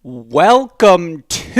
Welcome to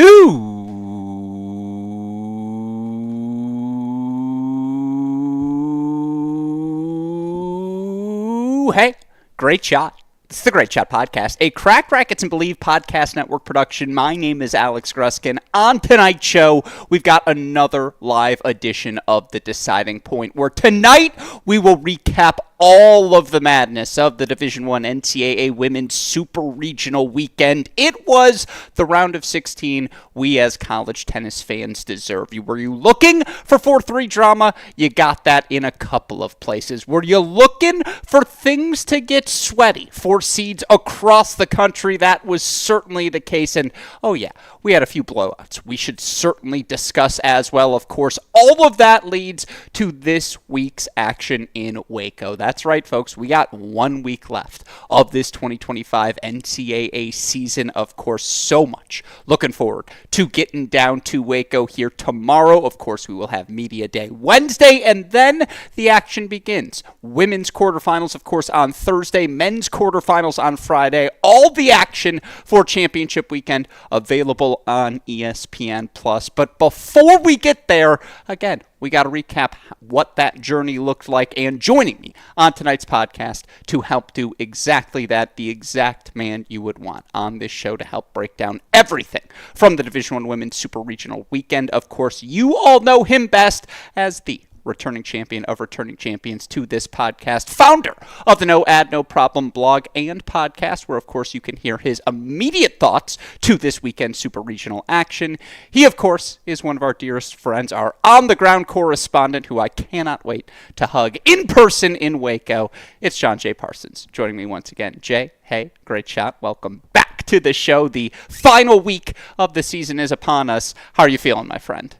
Hey, great shot. This is the Great Shot Podcast, a Crack Rackets and Believe podcast network production. My name is Alex Gruskin. On tonight's show, we've got another live edition of The Deciding Point, where tonight we will recap all of the madness of the Division I NCAA Women's Super Regional Weekend. It was the round of 16 we as college tennis fans deserve. Were you looking for 4-3 drama? You got that in a couple of places. Were you looking for things to get sweaty for seeds across the country? That was certainly the case. And oh yeah, we had a few blowouts we should certainly discuss as well. Of course, all of that leads to this week's action in Waco. That's right, folks. We got 1 week left of this 2025 NCAA season. Of course, so much looking forward to getting down to Waco here tomorrow. Of course, we will have Media Day Wednesday, and then the action begins. Women's quarterfinals, of course, on Thursday. Men's quarterfinals on Friday. All the action for championship weekend available on ESPN+. But before we get there, again, we got to recap what that journey looked like. And joining me on tonight's podcast to help do exactly that, the exact man you would want on this show to help break down everything from the Division I Women's Super Regional Weekend. Of course, you all know him best as the returning champion of returning champions to this podcast, founder of the No Ad, No Problem blog and podcast, where, of course, you can hear his immediate thoughts to this weekend's super regional action. He, of course, is one of our dearest friends, our on-the-ground correspondent, who I cannot wait to hug in person in Waco. It's John J. Parsons joining me once again. Jay, hey, great shot. Welcome back to the show. The final week of the season is upon us. How are you feeling, my friend?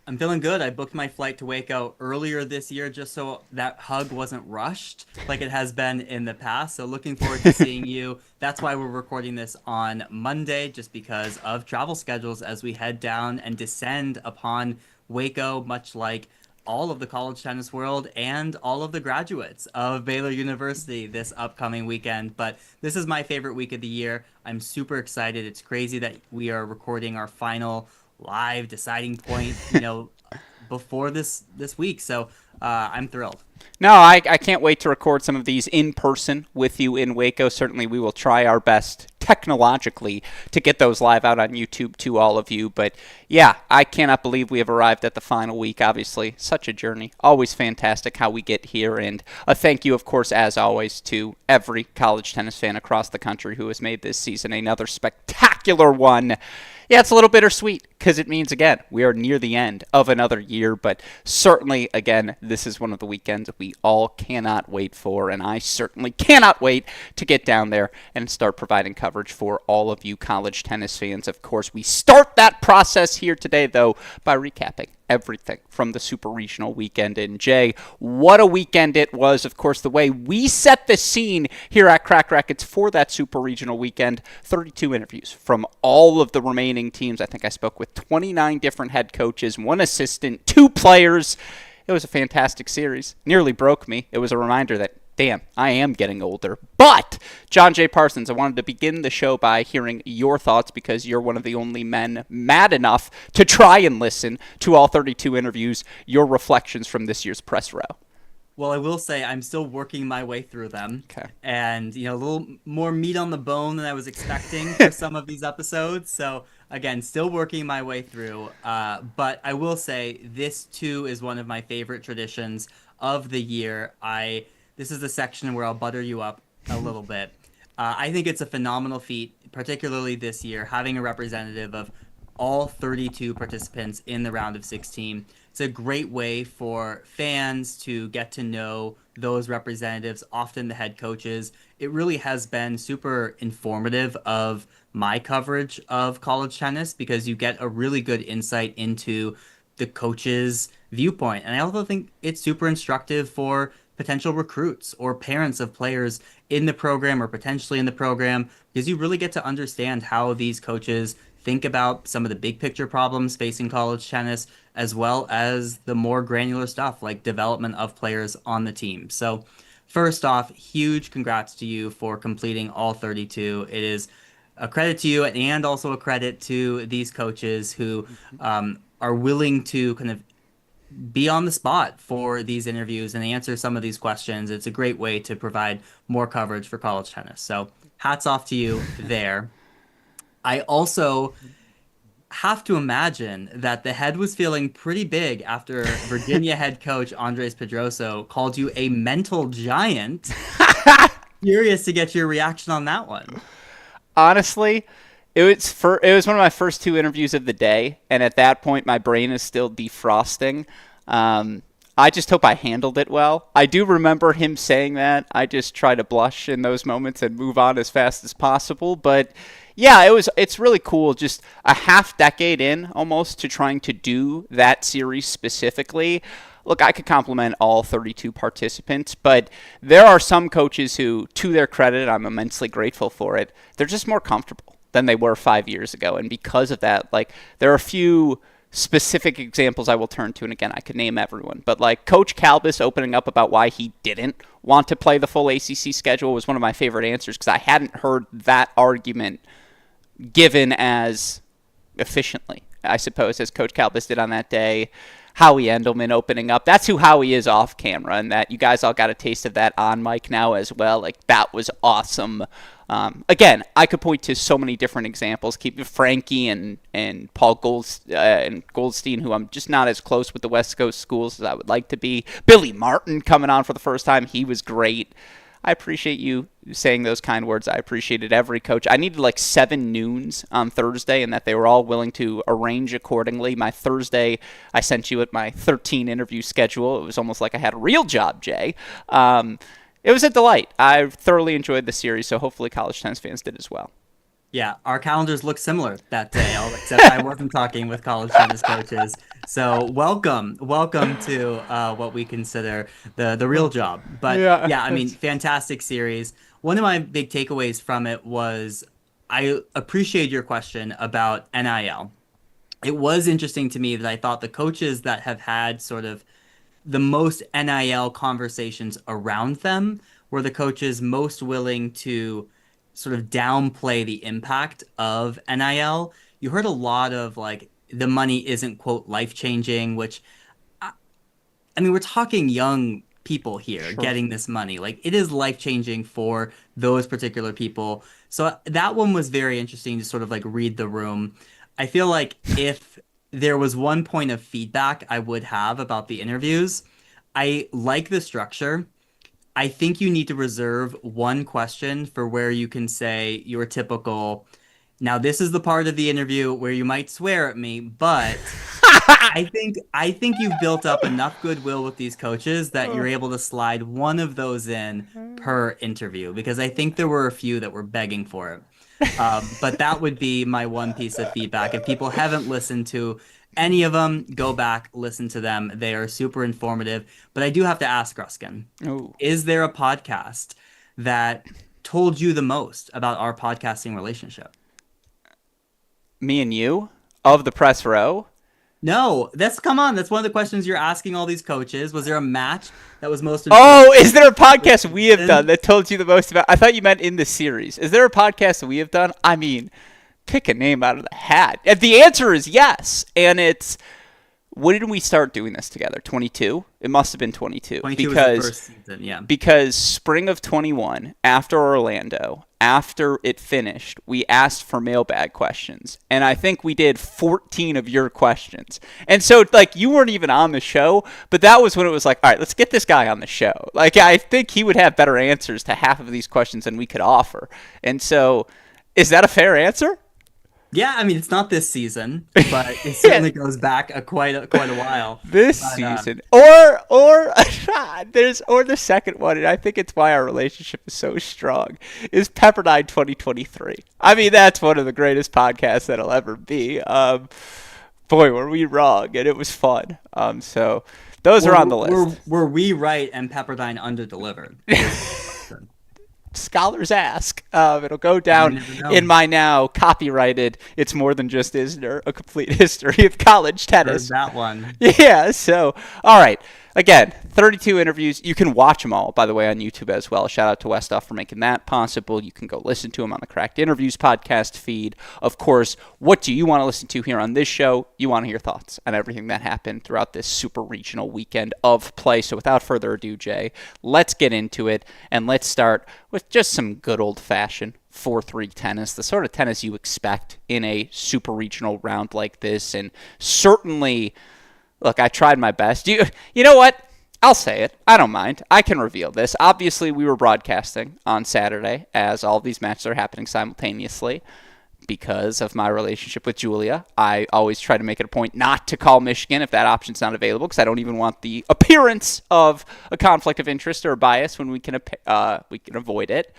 I'm feeling good. I booked my flight to Waco earlier this year just so that hug wasn't rushed like it has been in the past. So looking forward to seeing you. That's why we're recording this on Monday, just because of travel schedules as we head down and descend upon Waco, much like all of the college tennis world and all of the graduates of Baylor University this upcoming weekend. But this is my favorite week of the year. I'm super excited. It's crazy that we are recording our final live deciding point, before this week. So I'm thrilled. No, I can't wait to record some of these in person with you in Waco. Certainly, we will try our best technologically to get those live out on YouTube to all of you. But yeah, I cannot believe we have arrived at the final week. Obviously, such a journey. Always fantastic how we get here. And a thank you, of course, as always, to every college tennis fan across the country who has made this season another spectacular one. Yeah, it's a little bittersweet because it means, again, we are near the end of another year. But certainly, again, this is one of the weekends we all cannot wait for. And I certainly cannot wait to get down there and start providing coverage for all of you college tennis fans. Of course, we start that process here today, though, by recapping everything from the Super Regional Weekend. And Jay, what a weekend it was. Of course, the way we set the scene here at Crack Rackets for that Super Regional Weekend, 32 interviews from all of the remaining teams. I think I spoke with 29 different head coaches, one assistant, 2 players. It was a fantastic series. Nearly broke me. It was a reminder that, damn, I am getting older. But, John J. Parsons, I wanted to begin the show by hearing your thoughts because you're one of the only men mad enough to try and listen to all 32 interviews, your reflections from this year's press row. Well, I will say I'm still working my way through them. Okay. And, a little more meat on the bone than I was expecting for some of these episodes. So, again, still working my way through. But I will say this, too, is one of my favorite traditions of the year. This is the section where I'll butter you up a little bit. I think it's a phenomenal feat, particularly this year, having a representative of all 32 participants in the round of 16. It's a great way for fans to get to know those representatives, often the head coaches. It really has been super informative of my coverage of college tennis because you get a really good insight into the coach's viewpoint. And I also think it's super instructive for potential recruits or parents of players in the program or potentially in the program because you really get to understand how these coaches think about some of the big picture problems facing college tennis, as well as the more granular stuff like development of players on the team. So first off, huge congrats to you for completing all 32. It is a credit to you and also a credit to these coaches who are willing to kind of be on the spot for these interviews and answer some of these questions. It's a great way to provide more coverage for college tennis. So hats off to you there. I also have to imagine that the head was feeling pretty big after Virginia head coach Andres Pedroso called you a mental giant. Curious to get your reaction on that one. Honestly, it was one of my first two interviews of the day, and at that point, my brain is still defrosting. I just hope I handled it well. I do remember him saying that. I just try to blush in those moments and move on as fast as possible. But yeah, it's really cool. Just a half decade in almost to trying to do that series specifically. Look, I could compliment all 32 participants, but there are some coaches who, to their credit, I'm immensely grateful for it, they're just more comfortable than they were 5 years ago. And because of that, like, there are a few specific examples I will turn to, and again, I could name everyone, but like Coach Calbus opening up about why he didn't want to play the full ACC schedule was one of my favorite answers, because I hadn't heard that argument given as efficiently, I suppose, as Coach Calbus did on that day. Howie Endelman opening up. That's who Howie is off camera, and that you guys all got a taste of that on mic now as well. Like, that was awesome. Again, I could point to so many different examples. Keep Frankie and Paul Goldstein, who I'm just not as close with the West Coast schools as I would like to be. Billy Martin coming on for the first time. He was great. I appreciate you saying those kind words. I appreciated every coach. I needed like 7 noons on Thursday, and that they were all willing to arrange accordingly. My Thursday, I sent you at my 13 interview schedule. It was almost like I had a real job, Jay. It was a delight. I thoroughly enjoyed the series, so hopefully college tennis fans did as well. Yeah, our calendars look similar that day, except I wasn't talking with college tennis coaches. So welcome to what we consider the real job. But yeah, I mean, fantastic series. One of my big takeaways from it was I appreciate your question about NIL. It was interesting to me that I thought the coaches that have had sort of the most NIL conversations around them were the coaches most willing to sort of downplay the impact of NIL. You heard a lot of like, the money isn't, quote, life-changing, which, I mean, we're talking young people here getting this money. Like, it is life-changing for those particular people. So that one was very interesting to sort of like read the room. I feel like if there was one point of feedback I would have about the interviews, I like the structure. I think you need to reserve one question for where you can say your typical, now this is the part of the interview where you might swear at me, but I think you've built up enough goodwill with these coaches that you're able to slide one of those in per interview, because I think there were a few that were begging for it. But that would be my one piece of feedback. If people haven't listened to any of them, go back, listen to them. They are super informative. But I do have to ask, Gruskin, is there a podcast that told you the most about our podcasting relationship? Me and you? Of the press row? No, come on. That's one of the questions you're asking all these coaches. Was there a match that was most important? Oh, is there a podcast we have done that told you the most about? I thought you meant in the series. Is there a podcast that we have done? I mean, pick a name out of the hat. And the answer is yes. And it's, when did we start doing this together? 22? It must have been 22. 22 was the first season, yeah. Because spring of 21, after Orlando, after it finished, we asked for mailbag questions. And I think we did 14 of your questions. And so, like, you weren't even on the show, but that was when it was like, all right, let's get this guy on the show. Like, I think he would have better answers to half of these questions than we could offer. And so, is that a fair answer? Yeah, I mean, it's not this season, but it certainly goes back quite a while. Season, or the second one, and I think it's why our relationship is so strong, is Pepperdine 2023. I mean, that's one of the greatest podcasts that'll ever be. Boy, were we wrong, and it was fun. So those are on the list. Were we right and Pepperdine underdelivered? Scholars ask. It'll go down in my now copyrighted "It's More Than Just Isner, a Complete History of College Tennis." Heard that one. Yeah, so, all right. Again, 32 interviews. You can watch them all, by the way, on YouTube as well. Shout out to Westoff for making that possible. You can go listen to them on the Cracked Interviews podcast feed. Of course, what do you want to listen to here on this show? You want to hear thoughts on everything that happened throughout this super regional weekend of play. So without further ado, Jay, let's get into it, and let's start with just some good old-fashioned 4-3 tennis, the sort of tennis you expect in a super regional round like this, and certainly... Look, I tried my best. You know what? I'll say it. I don't mind. I can reveal this. Obviously, we were broadcasting on Saturday as all of these matches are happening simultaneously because of my relationship with Julia. I always try to make it a point not to call Michigan if that option's not available because I don't even want the appearance of a conflict of interest or a bias when we can avoid it.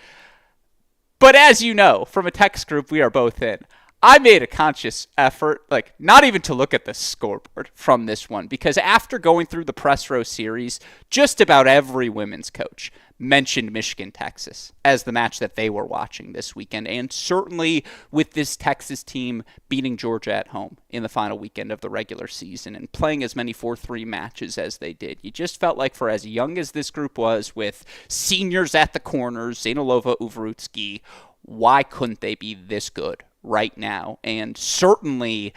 But as you know, from a text group we are both in, I made a conscious effort, not even to look at the scoreboard from this one, because after going through the press row series, just about every women's coach mentioned Michigan, Texas as the match that they were watching this weekend. And certainly with this Texas team beating Georgia at home in the final weekend of the regular season and playing as many 4-3 matches as they did, you just felt like for as young as this group was, with seniors at the corners, Zainalova, Uvarutsky, why couldn't they be this good right now? And certainly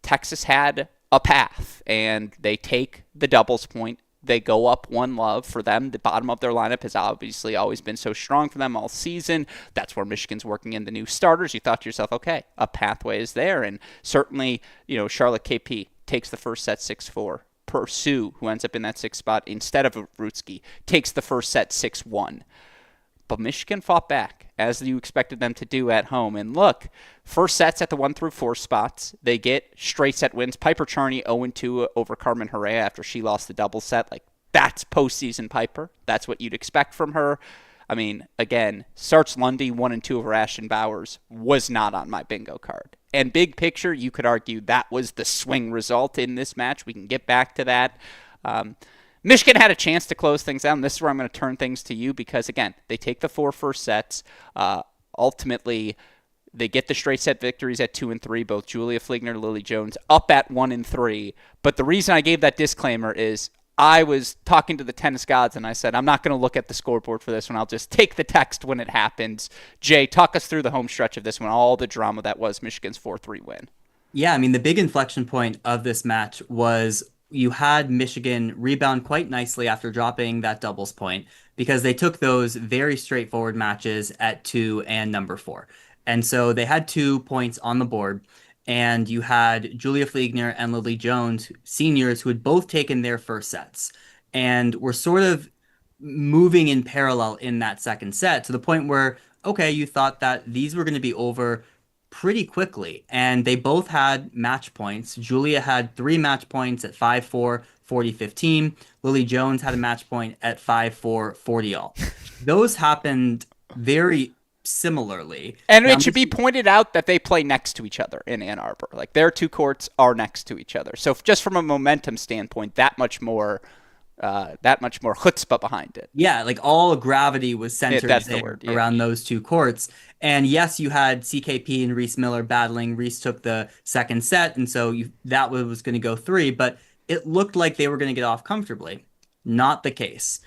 Texas had a path, and they take the doubles point. They go up 1-love for them. The bottom of their lineup has obviously always been so strong for them all season. That's where Michigan's working in the new starters. You thought to yourself, okay, a pathway is there. And certainly, Charlotte KP takes the first set 6-4. Pursu, who ends up in that sixth spot instead of Rutsky, takes the first set 6-1. But Michigan fought back, as you expected them to do at home. And look, first sets at the 1-4 spots. They get straight set wins. Piper Charney 0-2 over Carmen Herrera after she lost the double set. That's postseason Piper. That's what you'd expect from her. I mean, again, Sarch Lundy 1-2 over Ashton Bowers was not on my bingo card. And big picture, you could argue that was the swing result in this match. We can get back to that. Michigan had a chance to close things out, and this is where I'm going to turn things to you because, again, they take the 4 first sets. Ultimately, they get the straight set victories at 2 and 3, both Julia Fliegner and Lily Jones up at 1 and 3. But the reason I gave that disclaimer is I was talking to the tennis gods, and I said, I'm not going to look at the scoreboard for this one. I'll just take the text when it happens. Jay, talk us through the home stretch of this one, all the drama that was Michigan's 4-3 win. Yeah, I mean, the big inflection point of this match was you had Michigan rebound quite nicely after dropping that doubles point because they took those very straightforward matches at 2 and number 4. And so they had 2 points on the board, and you had Julia Fliegner and Lily Jones, seniors, who had both taken their first sets and were sort of moving in parallel in that second set to the point where, okay, you thought that these were going to be over pretty quickly, and they both had match points. Julia had 3 match points at 5-4, 40-15. Lily Jones had a match point at 5-4, 40-all. Those happened very similarly. And it should be pointed out that they play next to each other in Ann Arbor. Their 2 courts are next to each other. So just from a momentum standpoint, that much more chutzpah behind it. Yeah, all gravity was centered around those 2 courts. And yes, you had CKP and Reese Miller battling. Reese took the second set, and so that was going to go 3, but it looked like they were going to get off comfortably. Not the case.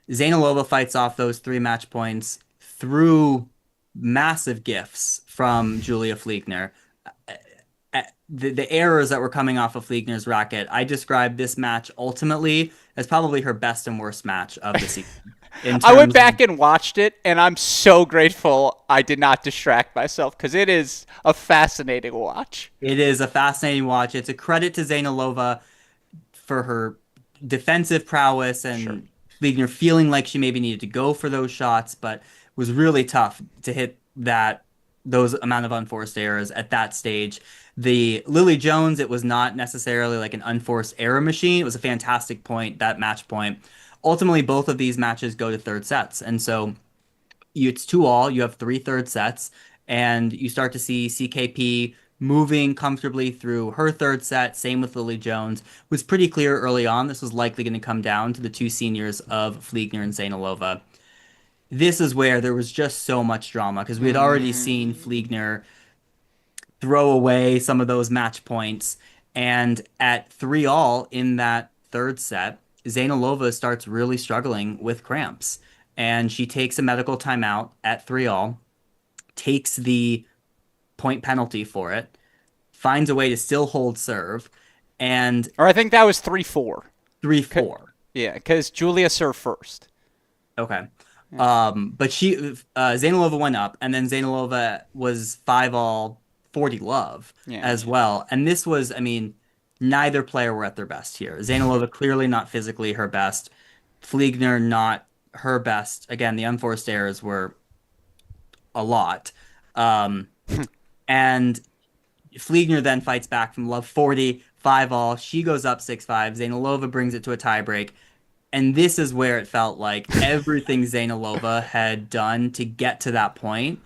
Zainalova fights off those 3 match points through massive gifts from Julia Fliegner. The errors that were coming off of Fliegner's racket, I described this match ultimately as probably her best and worst match of the season. I went back and watched it, and I'm so grateful I did not distract myself because it is a fascinating watch. It is a fascinating watch. It's a credit to Zainalova for her defensive prowess and Fliegner feeling like she maybe needed to go for those shots, but it was really tough to hit those amount of unforced errors at that stage. The Lily Jones, it was not necessarily like an unforced error machine. It was a fantastic point, that match point. Ultimately, both of these matches go to third sets. And so it's 2-all. You have 3 third sets. And you start to see CKP moving comfortably through her third set. Same with Lily Jones. It was pretty clear early on this was likely going to come down to the 2 seniors of Fliegner and Zainalova. This is where there was just so much drama because we had already seen Fliegner throw away some of those match points. And at 3-all in that third set, Zaynalova starts really struggling with cramps, and she takes a medical timeout at 3-all, takes the point penalty for it, finds a way to still hold serve, and Or I think that was 3-4. 3-4. Yeah, because Julia served first. Okay. But Zaynalova went up, and then Zaynalova was 5-all 40 love Yeah. as well. And this was, I mean, neither player were at their best here. Zaynalova clearly not physically her best. Fliegner not her best. Again, the unforced errors were a lot. Um, and Fliegner then fights back from love 40, 5-all. She goes up 6-5. Zaynalova brings it to a tiebreak. And this is where it felt like everything Zaynalova had done to get to that point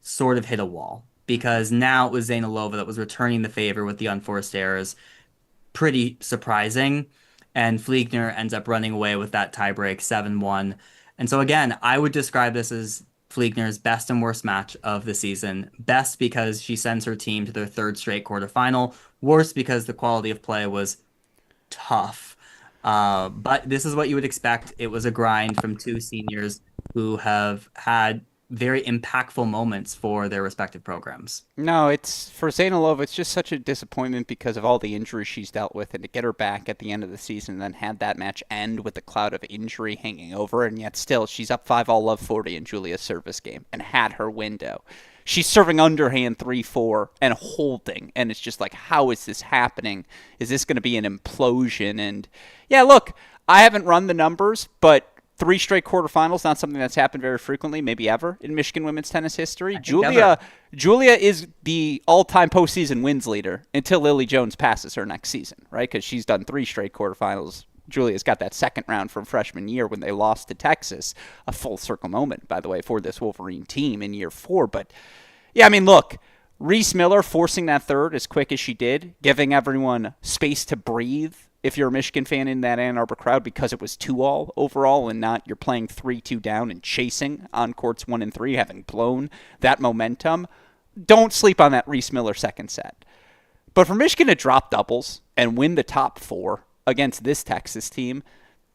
sort of hit a wall. Because now it was Zaynalova that was returning the favor with the unforced errors. Pretty surprising. And Fliegner ends up running away with that tiebreak 7-1. And so again, I would describe this as Fliegner's best and worst match of the season. Best because she sends her team to their third straight quarterfinal. Worst because the quality of play was tough. But this is what you would expect. It was a grind from two seniors who have had very impactful moments for their respective programs. No, it's for Zaynalova, it's just such a disappointment because of all the injuries she's dealt with, and to get her back at the end of the season and then had that match end with the cloud of injury hanging over, and yet still she's up 5-all love 40 in Julia's service game and had her window. She's serving underhand 3-4 and holding, and it's just like, how is this happening? Is this going to be an implosion? And yeah, look, I haven't run the numbers, but 3 straight quarterfinals, not something that's happened very frequently, maybe ever, in Michigan women's tennis history. Julia is the all-time postseason wins leader until Lily Jones passes her next season, right? Because she's done 3 straight quarterfinals. Julia's got that second round from freshman year when they lost to Texas. A full circle moment, by the way, for this Wolverine team in year 4. But, yeah, I mean, look, Reese Miller forcing that third as quick as she did, giving everyone space to breathe if you're a Michigan fan in that Ann Arbor crowd, because it was 2-all overall and not you're playing 3-2 down and chasing on courts 1 and 3, having blown that momentum. Don't sleep on that Reese Miller second set. But for Michigan to drop doubles and win the top 4 against this Texas team,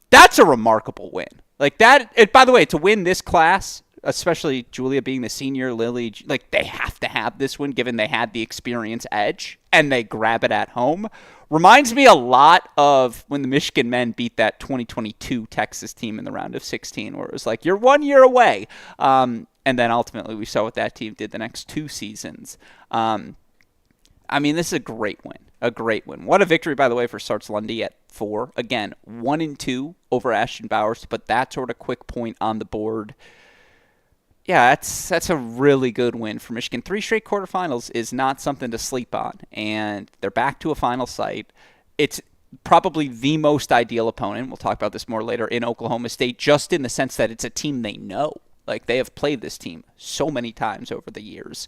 that's a remarkable win. Like that, by the way, to win this class, especially Julia being the senior, Lily, like they have to have this one given they had the experience edge and they grab it at home. Reminds me a lot of when the Michigan men beat that 2022 Texas team in the round of 16, where it was like, you're 1 year away. And then ultimately we saw what that team did the next 2 seasons. I mean, this is a great win. A great win. What a victory, by the way, for Sarts Lundy at 4. Again, 1-2 over Ashton Bowers to put that sort of quick point on the board. Yeah, that's a really good win for Michigan. 3 straight quarterfinals is not something to sleep on, and they're back to a final site. It's probably the most ideal opponent. We'll talk about this more later in Oklahoma State, just in the sense that it's a team they know. Like, they have played this team so many times over the years.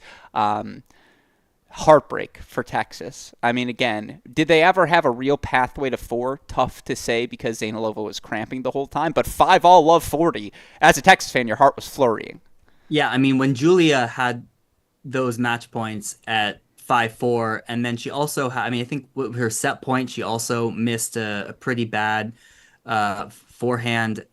Heartbreak for Texas. I mean, again, did they ever have a real pathway to 4? Tough to say because Zaynalova was cramping the whole time. But 5-all love 40. As a Texas fan, your heart was flurrying. Yeah, I mean, when Julia had those match points at 5-4, and then she also had, I mean, I think with her set point, she also missed a pretty bad forehand.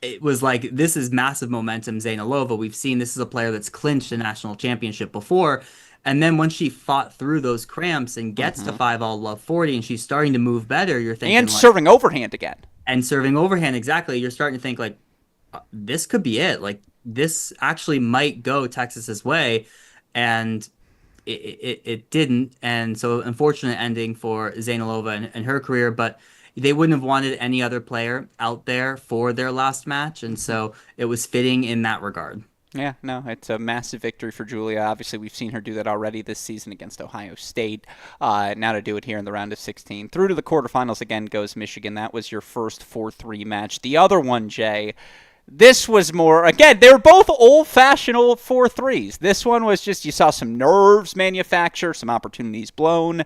It was like, this is massive momentum, Zaynalova. We've seen this is a player that's clinched a national championship before. And then when she fought through those cramps and gets to 5-all love 40 and she's starting to move better, you're thinking, and like, serving overhand again. And serving overhand, exactly. You're starting to think, like, this could be it. Like, this actually might go Texas's way, and it didn't. And so, unfortunate ending for Zaynalova and her career, but they wouldn't have wanted any other player out there for their last match, and so it was fitting in that regard. Yeah, no, it's a massive victory for Julia. Obviously, we've seen her do that already this season against Ohio State. Now to do it here in the round of 16. Through to the quarterfinals again goes Michigan. That was your first 4-3 match. The other one, Jay, this was more, again, they were both old-fashioned 4-3s. This one was just, you saw some nerves manufacture, some opportunities blown.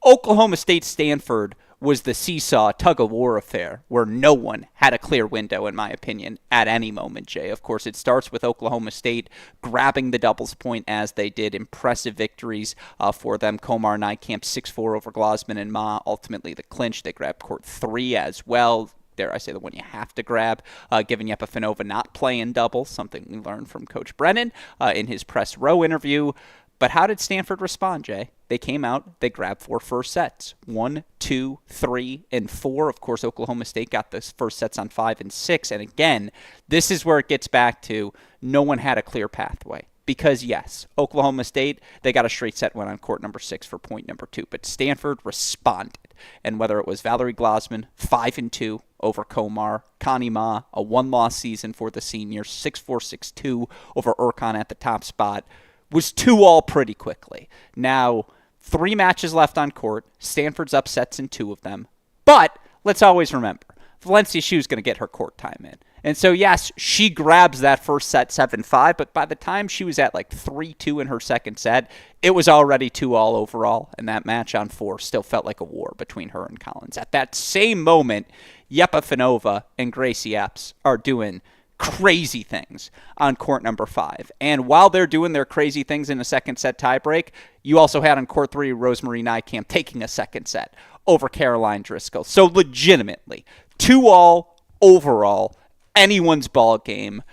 Oklahoma State Stanford was the seesaw tug-of-war affair where no one had a clear window, in my opinion, at any moment, Jay. Of course, it starts with Oklahoma State grabbing the doubles point as they did. Impressive victories for them. Komar Nijkamp 6-4 over Glosman and Ma. Ultimately, the clinch. They grabbed court 3 as well. dare I say the one you have to grab, given Yepafanova not playing double, something we learned from Coach Brennan in his press row interview. But how did Stanford respond, Jay? They came out, they grabbed 4 first sets. 1, 2, 3, and 4. Of course, Oklahoma State got the first sets on 5 and 6. And again, this is where it gets back to no one had a clear pathway. Because, yes, Oklahoma State, they got a straight set win on court number 6 for point number 2. But Stanford responded. And whether it was Valerie Glasman, 5 and 2 over Komar, Connie Ma, a 1-loss season for the seniors, 6-4, 6-2 over Urcon at the top spot, was 2-all pretty quickly. Now, 3 matches left on court. Stanford's upsets in 2 of them. But let's always remember, Valencia Shu's going to get her court time in. And so, yes, she grabs that first set 7-5, but by the time she was at like 3-2 in her second set, it was already 2-all overall, and that match on 4 still felt like a war between her and Collins. At that same moment, Yepafanova and Gracie Epps are doing crazy things on court number 5. And while they're doing their crazy things in a second set tiebreak, you also had on court 3 Rosemary Nijkamp taking a second set over Caroline Driscoll. So legitimately, 2-all overall, anyone's ball game.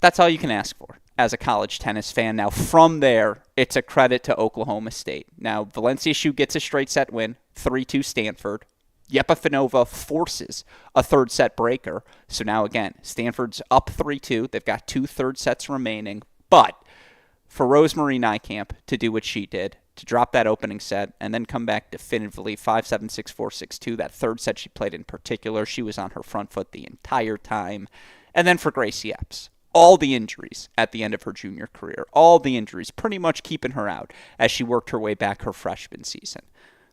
That's all you can ask for as a college tennis fan. Now, from there, it's a credit to Oklahoma State. Now, Valencia Shu gets a straight set win, 3-2 Stanford. Yepafanova forces a third set breaker. So now again, Stanford's up 3-2. They've got 2 third sets remaining. But for Rosemary Nijkamp to do what she did, to drop that opening set and then come back definitively 5-7, 6-4, 6-2, that third set she played in particular, she was on her front foot the entire time. And then for Gracie Epps, all the injuries at the end of her junior career, all the injuries pretty much keeping her out as she worked her way back her freshman season.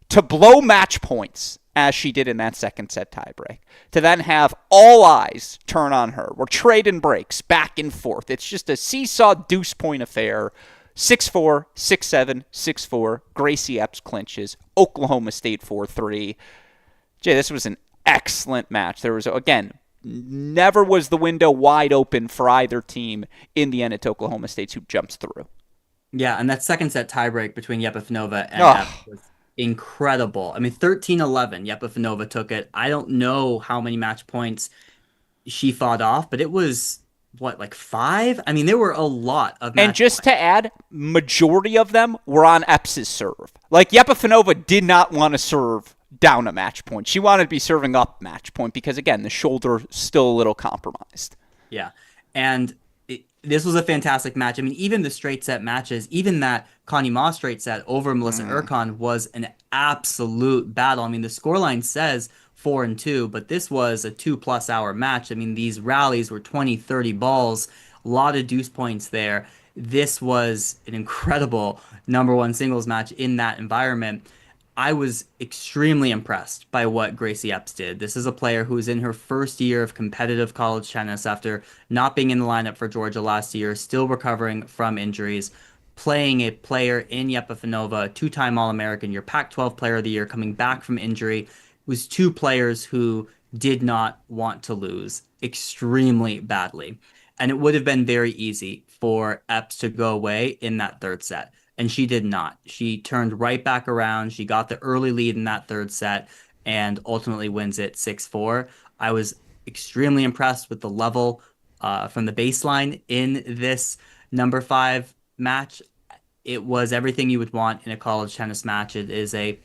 To blow match points as she did in that second set tiebreak, to then have all eyes turn on her. We're trading breaks back and forth. It's just a seesaw deuce point affair. 6-4, 6-7, 6-4. Gracie Epps clinches. Oklahoma State 4-3. Jay, this was an excellent match. There was, again, never was the window wide open for either team. In the end, it's Oklahoma State who jumps through. Yeah, and that second set tiebreak between Yepafanova and Epps was incredible. I mean, 13-11, Yepafanova took it. I don't know how many match points she fought off, but it was, what, like 5? I mean, there were a lot of match And just points. to add, majority of them were on Epps' serve. Like, Yepafanova did not want to serve down a match point. She wanted to be serving up match point because, again, the shoulder still a little compromised. Yeah, and this was a fantastic match. I mean, even the straight set matches, even that Connie Ma straight set over Melissa Urcon was an absolute battle. I mean, the scoreline says 4-2, but this was a 2+ hour match. I mean, these rallies were 20, 30 balls, a lot of deuce points there. This was an incredible number 1 singles match in that environment. I was extremely impressed by what Gracie Epps did. This is a player who's in her first year of competitive college tennis after not being in the lineup for Georgia last year, still recovering from injuries, playing a player in Yepafanova, 2-time All-American, your Pac-12 Player of the Year, coming back from injury. It was 2 players who did not want to lose extremely badly. And it would have been very easy for Epps to go away in that third set. And she did not. She turned right back around. She got the early lead in that third set and ultimately wins it 6-4. I was extremely impressed with the level from the baseline in this number 5 match. It was everything you would want in a college tennis match. It is a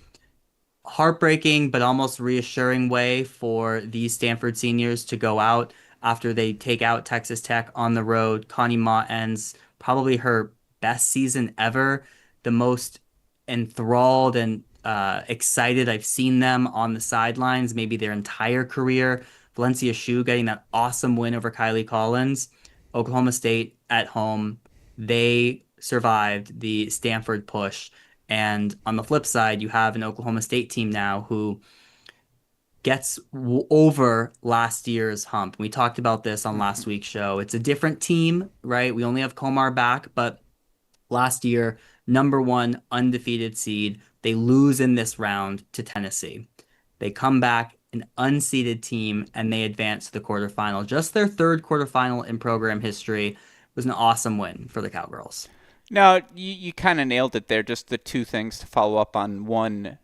heartbreaking but almost reassuring way for these Stanford seniors to go out after they take out Texas Tech on the road. Connie Ma ends probably her best season ever, the most enthralled and excited I've seen them on the sidelines, maybe their entire career. Valencia Shu getting that awesome win over Kylie Collins. Oklahoma State at home, they survived the Stanford push. And on the flip side, you have an Oklahoma State team now who gets over last year's hump. We talked about this on last week's show. It's a different team, right? We only have Komar back, but last year, number 1 undefeated seed. They lose in this round to Tennessee. They come back, an unseeded team, and they advance to the quarterfinal. Just their 3rd quarterfinal in program history. It was an awesome win for the Cowgirls. No, you kind of nailed it there. Just the 2 things to follow up on. One,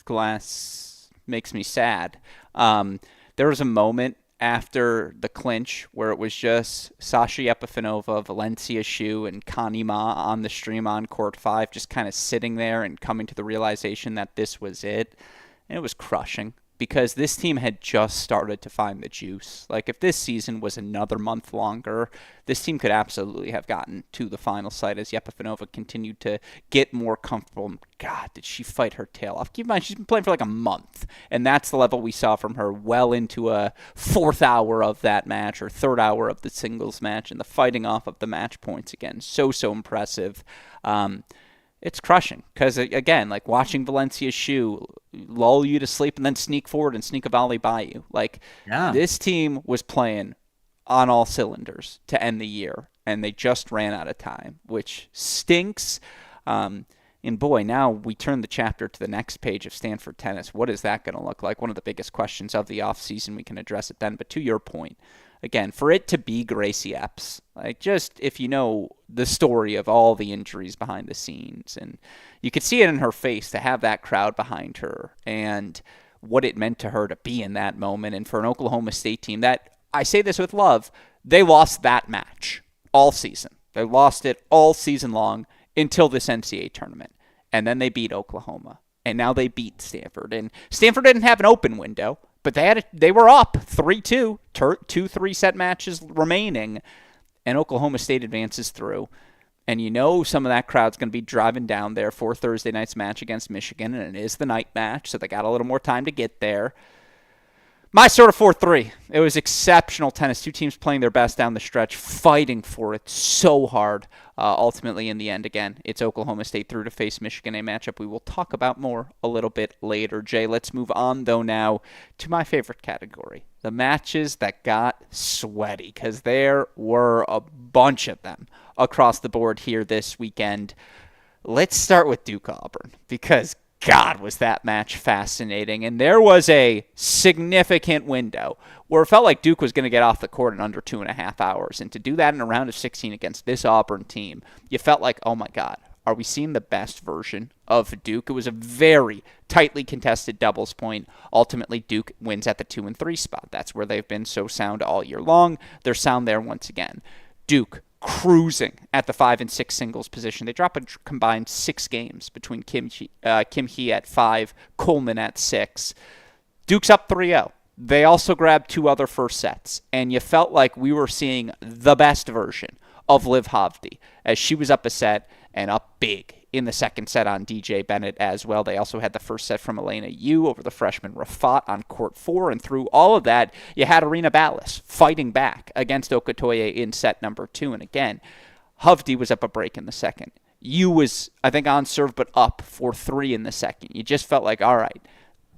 Glass makes me sad. there was a moment after the clinch where it was just Sasha Yepifanova, Valencia Xu, and Connie Ma on the stream on court 5, just kind of sitting there and coming to the realization that this was it. And it was crushing because this team had just started to find the juice. Like, if this season was another month longer, this team could absolutely have gotten to the final site as Yepifanova continued to get more comfortable. God, did she fight her tail off. Keep in mind, she's been playing for like a month, and that's the level we saw from her well into a fourth hour of that match or third hour of the singles match, and the fighting off of the match points again. So impressive. It's crushing because, again, like watching Valencia Xu lull you to sleep and then sneak forward and sneak a volley by you. Like, This team was playing on all cylinders to end the year, and they just ran out of time, which stinks. And boy, now we turn the chapter to the next page of Stanford tennis. What is that going to look like? One of the biggest questions of the offseason. We can address it then. But to your point, again, for it to be Gracie Epps, like, just if you know the story of all the injuries behind the scenes, and you could see it in her face to have that crowd behind her and what it meant to her to be in that moment. And for an Oklahoma State team that, I say this with love, they lost that match all season. They lost it all season long until this NCAA tournament. And then they beat Oklahoma. And now they beat Stanford. And Stanford didn't have an open window, but they were up 3-2, 2 3-set matches remaining, and Oklahoma State advances through. And you know some of that crowd's going to be driving down there for Thursday night's match against Michigan, and it is the night match, so they got a little more time to get there. My sort of 4-3. It was exceptional tennis. Two teams playing their best down the stretch, fighting for it so hard. Ultimately, in the end, again, it's Oklahoma State through to face Michigan, a matchup we will talk about more a little bit later. Jay, let's move on, though, now to my favorite category, the matches that got sweaty, because there were a bunch of them across the board here this weekend. Let's start with Duke Auburn, because God, was that match fascinating. And there was a significant window where it felt like Duke was going to get off the court in under 2.5 hours. And to do that in a round of 16 against this Auburn team, you felt like, oh my God, are we seeing the best version of Duke? It was a very tightly contested doubles point. Ultimately, Duke wins at the 2 and 3 spot. That's where they've been so sound all year long. They're sound there once again. Duke cruising at the 5 and 6 singles position. They drop a combined 6 games between Kim Hee at 5, Coleman at 6. Duke's up 3-0. They also grabbed 2 other first sets, and you felt like we were seeing the best version of Liv Hovde as she was up a set and up big in the second set on DJ Bennett as well. They also had the first set from Elena Yu over the freshman Rafat on court 4, and through all of that, you had Arena Ballas fighting back against Okotoye in set number 2. And again, Hovde was up a break in the second. Yu was, I think, on serve, but up 4-3 in the second. You just felt like, all right,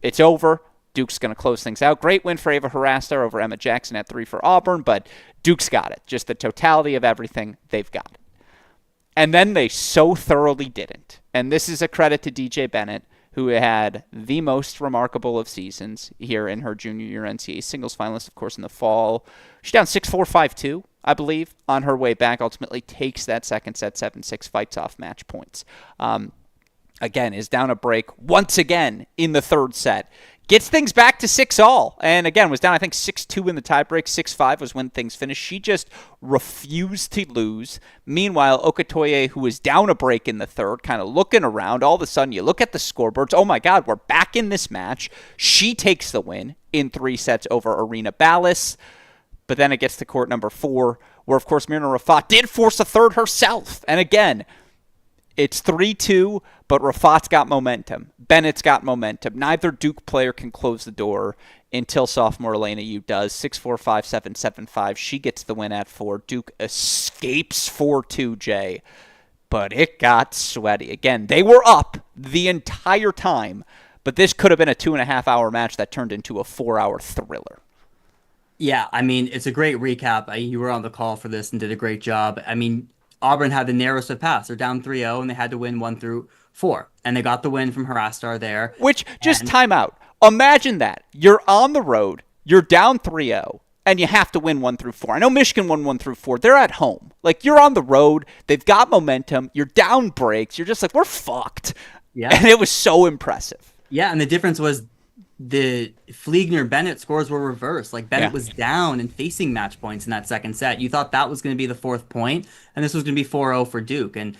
it's over. Duke's going to close things out. Great win for Ava Harastar over Emma Jackson at 3 for Auburn, but Duke's got it. Just the totality of everything, they've got it. And then they so thoroughly didn't. And this is a credit to DJ Bennett, who had the most remarkable of seasons here in her junior year NCAA singles finalist, of course, in the fall. She's down 6-4, 5-2, I believe, on her way back. Ultimately takes that second set, 7-6, fights off match points. Again, is down a break once again in the third set. Gets things back to 6-all. And again, was down, I think, 6-2 in the tiebreak. 6-5 was when things finished. She just refused to lose. Meanwhile, Okotoye, who was down a break in the third, kind of looking around. All of a sudden, you look at the scoreboards. Oh, my God, we're back in this match. She takes the win in 3 sets over Arena Ballas. But then it gets to court number 4, where, of course, Mirna Rafat did force a third herself. And again, it's 3-2, but Rafat's got momentum. Bennett's got momentum. Neither Duke player can close the door until sophomore Elena Yu does. 6-4, 5-7, 7-5. She gets the win at 4. Duke escapes 4-2, Jay. But it got sweaty. Again, they were up the entire time, but this could have been a 2.5-hour match that turned into a 4-hour thriller. Yeah, I mean, it's a great recap. You were on the call for this and did a great job. I mean, Auburn had the narrowest of paths. They're down 3-0, and they had to win 1 through 4. And they got the win from Harastar there. Which, just time out. Imagine that. You're on the road, you're down 3-0, and you have to win 1 through 4. I know Michigan won 1 through 4. They're at home. Like, you're on the road. They've got momentum. You're down breaks. You're just like, we're fucked. Yeah. And it was so impressive. Yeah, and the difference was the Fliegner Bennett scores were reversed. Like Bennett Yeah. was down and facing match points in that second set. You thought that was going to be the fourth point, and this was going to be 4-0 for Duke. And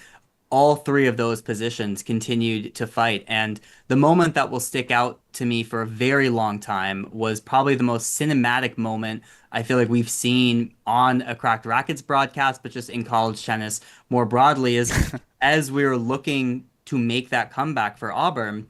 all three of those positions continued to fight. And the moment that will stick out to me for a very long time was probably the most cinematic moment I feel like we've seen on a Cracked Rackets broadcast, but just in college tennis more broadly, is as we were looking to make that comeback for Auburn,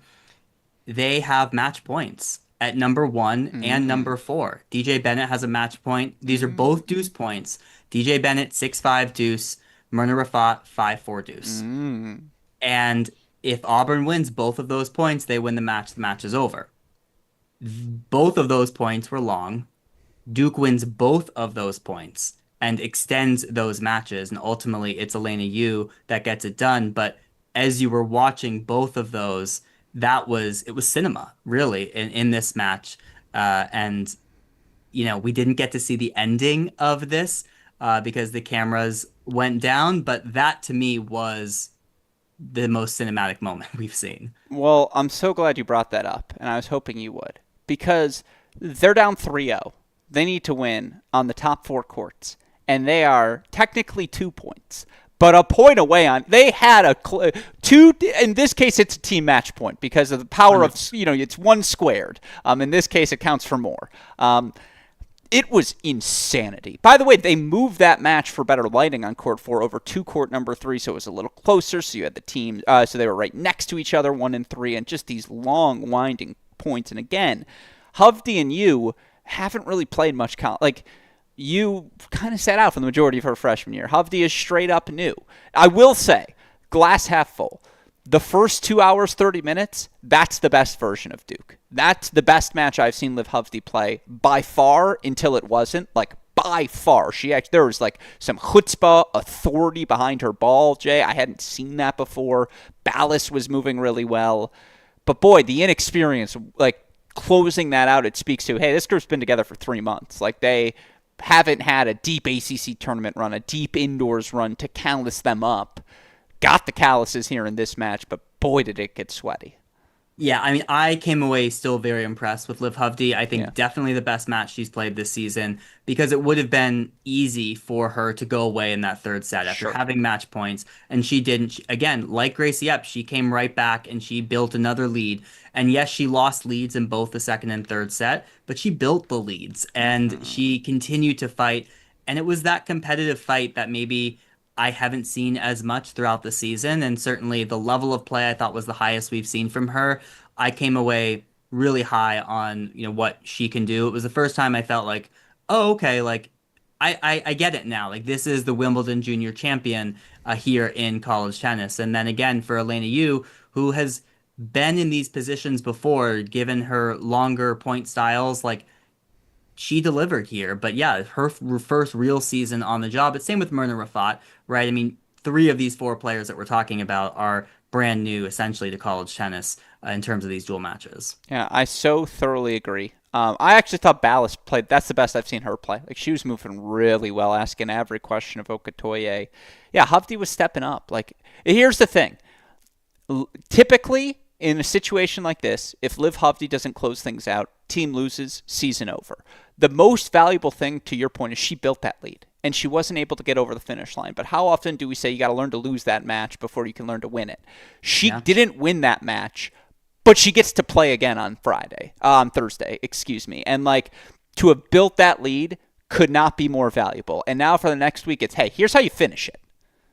they have match points at number one and Mm. number four. DJ Bennett has a match point. These are Mm. both deuce points. DJ Bennett 6-5 deuce, Myrna Rafat 5-4 deuce. Mm. And if Auburn wins both of those points, they win the match. The match is over. Both of those points were long. Duke wins both of those points and extends those matches. And ultimately, it's Elena Yu that gets it done. But as you were watching both of those, it was cinema, really, in this match. And, we didn't get to see the ending of this because the cameras went down. But that to me was the most cinematic moment we've seen. Well, I'm so glad you brought that up, and I was hoping you would, because they're down 3-0. They need to win on the top four courts, and they are technically 2 points, but a point away on. They had two. In this case, it's a team match point because of the power of it's one squared. In this case, it counts for more. It was insanity. By the way, they moved that match for better lighting on court 4 over to court number 3, so it was a little closer. So you had the team, so they were right next to each other, 1 and 3, and just these long, winding points. And again, Hovde and Yu haven't really played much. Yu kind of sat out for the majority of her freshman year. Hovde is straight up new. I will say, glass half full. The first 2 hours, 30 minutes, that's the best version of Duke. That's the best match I've seen Liv Hovde play by far until it wasn't. Like, by far. There was like some chutzpah, authority behind her ball, Jay. I hadn't seen that before. Ballas was moving really well. But boy, the inexperience, like closing that out, it speaks to, hey, this group's been together for 3 months. Like, they haven't had a deep ACC tournament run, a deep indoors run to callous them up. Got the calluses here in this match, but boy, did it get sweaty. Yeah, I mean, I came away still very impressed with Liv Hovde. I Yeah, think definitely the best match she's played this season because it would have been easy for her to go away in that third set after sure. having match points, and she didn't. Again, like Gracie Epps, she came right back and she built another lead. And yes, she lost leads in both the second and third set, but she built the leads and Mm-hmm. she continued to fight. And it was that competitive fight that maybe I haven't seen as much throughout the season, and certainly the level of play I thought was the highest we've seen from her. I came away really high on, what she can do. It was the first time I felt like, oh, okay, like I get it now. Like this is the Wimbledon junior champion here in college tennis. And then again for Elena Yu, who has been in these positions before, given her longer point styles, like she delivered here. But yeah, her first real season on the job. It's same with Myrna Rafat, right? I mean, three of these four players that we're talking about are brand new, essentially, to college tennis in terms of these dual matches. Yeah, I so thoroughly agree. I actually thought Ballas played. That's the best I've seen her play. Like, she was moving really well, asking every question of Okatoye. Yeah, Hovde was stepping up. Like, here's the thing. Typically, in a situation like this, if Liv Hovde doesn't close things out, team loses, season over. The most valuable thing, to your point, is she built that lead, and she wasn't able to get over the finish line. But how often do we say you got to learn to lose that match before you can learn to win it? She Yeah. didn't win that match, but she gets to play again on Thursday, excuse me. And like, to have built that lead could not be more valuable. And now for the next week, it's, hey, here's how you finish it.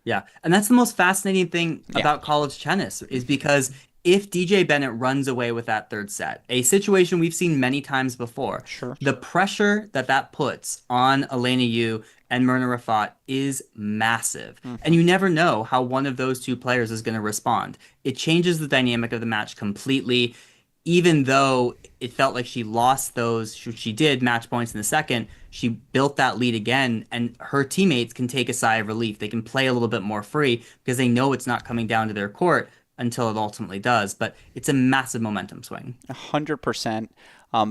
Yeah, and that's the most fascinating thing Yeah, about college tennis is because if DJ Bennett runs away with that third set, a situation we've seen many times before, sure. the pressure that puts on Elena Yu and Myrna Rafat is massive. And Mm-hmm. you never know how one of those two players is going to respond. It changes the dynamic of the match completely. Even though it felt like she lost those, she did match points in the second, she built that lead again, and her teammates can take a sigh of relief. They can play a little bit more free because they know it's not coming down to their court until it ultimately does. But it's a massive momentum swing. 100%.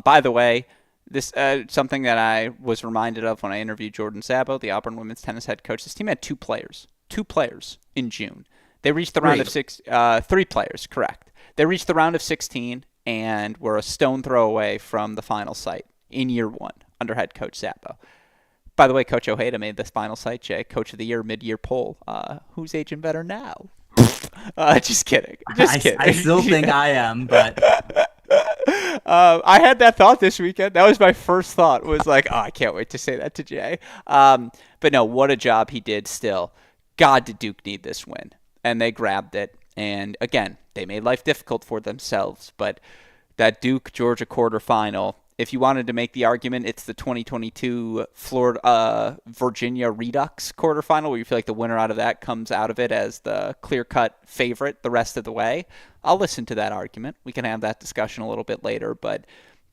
By the way, this something that I was reminded of when I interviewed Jordan Szabo, the Auburn women's tennis head coach. This team had two players in June. They reached the round of Three. 3 players, correct. They reached the round of 16, and were a stone throw away from the final site in year one under head coach Zappo. By the way, Coach Ojeda made this final site, Jay, Coach of the Year mid-year poll. Who's aging better now? Just kidding. Just I kidding. still think I am, but I had that thought this weekend. That was my first thought. Was like, oh, I can't wait to say that to Jay. But no, what a job he did. Still, God, did Duke need this win, and they grabbed it. And again, they made life difficult for themselves. But that Duke Georgia quarterfinal, if you wanted to make the argument, it's the 2022 Florida Virginia Redux quarterfinal, where you feel like the winner out of that comes out of it as the clear-cut favorite the rest of the way. I'll listen to that argument. We can have that discussion a little bit later, but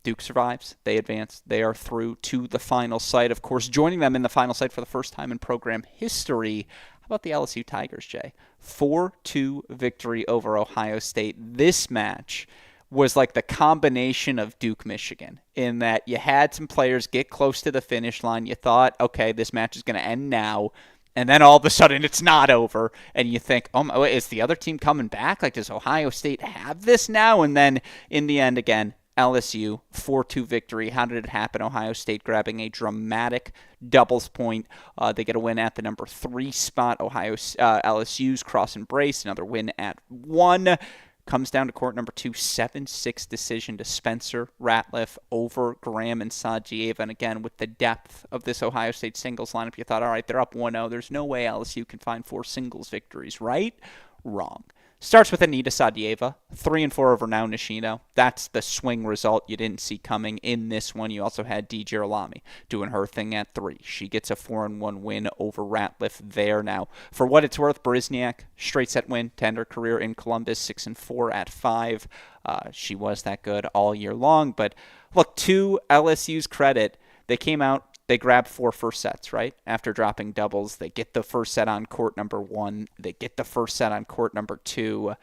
Duke survives. They advance. They are through to the final site. Of course, joining them in the final site for the first time in program history. How about the LSU Tigers, Jay? 4-2 victory over Ohio State. This match was like the combination of Duke, Michigan, in that you had some players get close to the finish line. You thought, okay, this match is going to end now. And then all of a sudden it's not over. And you think, oh, is the other team coming back? Like, does Ohio State have this now? And then in the end, again, LSU, 4-2 victory. How did it happen? Ohio State grabbing a dramatic doubles point. They get a win at the number 3 spot. LSU's cross and brace, another win at 1. Comes down to court number 2, 7-6 decision to Spencer Ratliff over Graham and Sajieva. And again, with the depth of this Ohio State singles lineup, you thought, all right, they're up 1-0. There's no way LSU can find 4 singles victories, right? Wrong. Starts with Anita Sajieva, 3-4 over Nao Nishino. That's the swing result you didn't see coming in this one. You also had D. Girolami doing her thing at 3. She gets a 4-1 win over Ratliff there. Now, for what it's worth, Baryzniak, straight set win to end her career in Columbus, 6-4 at 5. She was that good all year long. But look, to LSU's credit, they came out. They grab 4 first sets, right? After dropping doubles, they get the first set on court number 1. They get the first set on court number 2.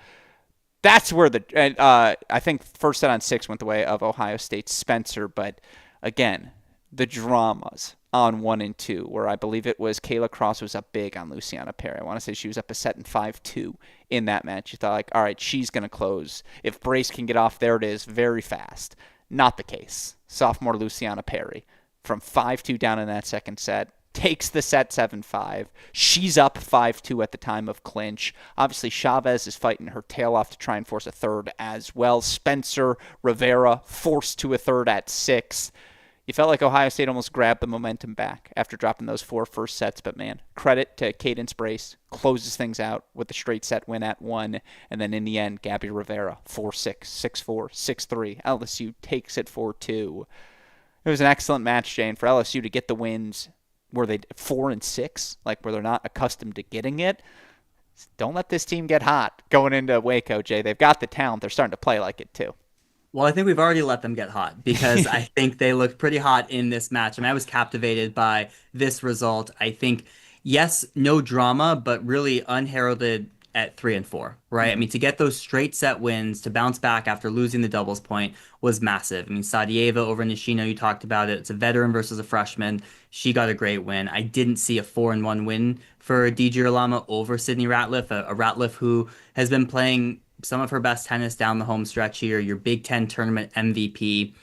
That's where I think first set on 6 went the way of Ohio State's Spencer. But again, the dramas on 1 and 2, where I believe it was Kayla Cross was up big on Luciana Perry. I want to say she was up a set in 5-2 in that match. You thought, like, all right, she's going to close. If Brace can get off, there it is, very fast. Not the case. Sophomore Luciana Perry, from 5-2 down in that second set, takes the set 7-5. She's up 5-2 at the time of clinch. Obviously, Chavez is fighting her tail off to try and force a third as well. Spencer Rivera forced to a third at 6. You felt like Ohio State almost grabbed the momentum back after dropping those 4 first sets, but man, credit to Cadence Brace, closes things out with a straight set win at 1, and then in the end, Gabby Rivera, 4-6, 6-4, 6-3. LSU takes it 4-2. It was an excellent match, Jane, for LSU to get the wins where they 4-6, like where they're not accustomed to getting it. Don't let this team get hot going into Waco, Jay. They've got the talent. They're starting to play like it too. well, I think we've already let them get hot because I think they looked pretty hot in this match. I mean, I was captivated by this result. I think, yes, no drama, but really unheralded at 3-4, right? I mean, to get those straight set wins, to bounce back after losing the doubles point was massive. I mean, Sadieva over Nishino, you talked about it. It's a veteran versus a freshman. She got a great win. I didn't see a 4-1 win for D. Girolamo over Sydney Ratliff, a Ratliff who has been playing some of her best tennis down the home stretch here, your Big Ten tournament MVP.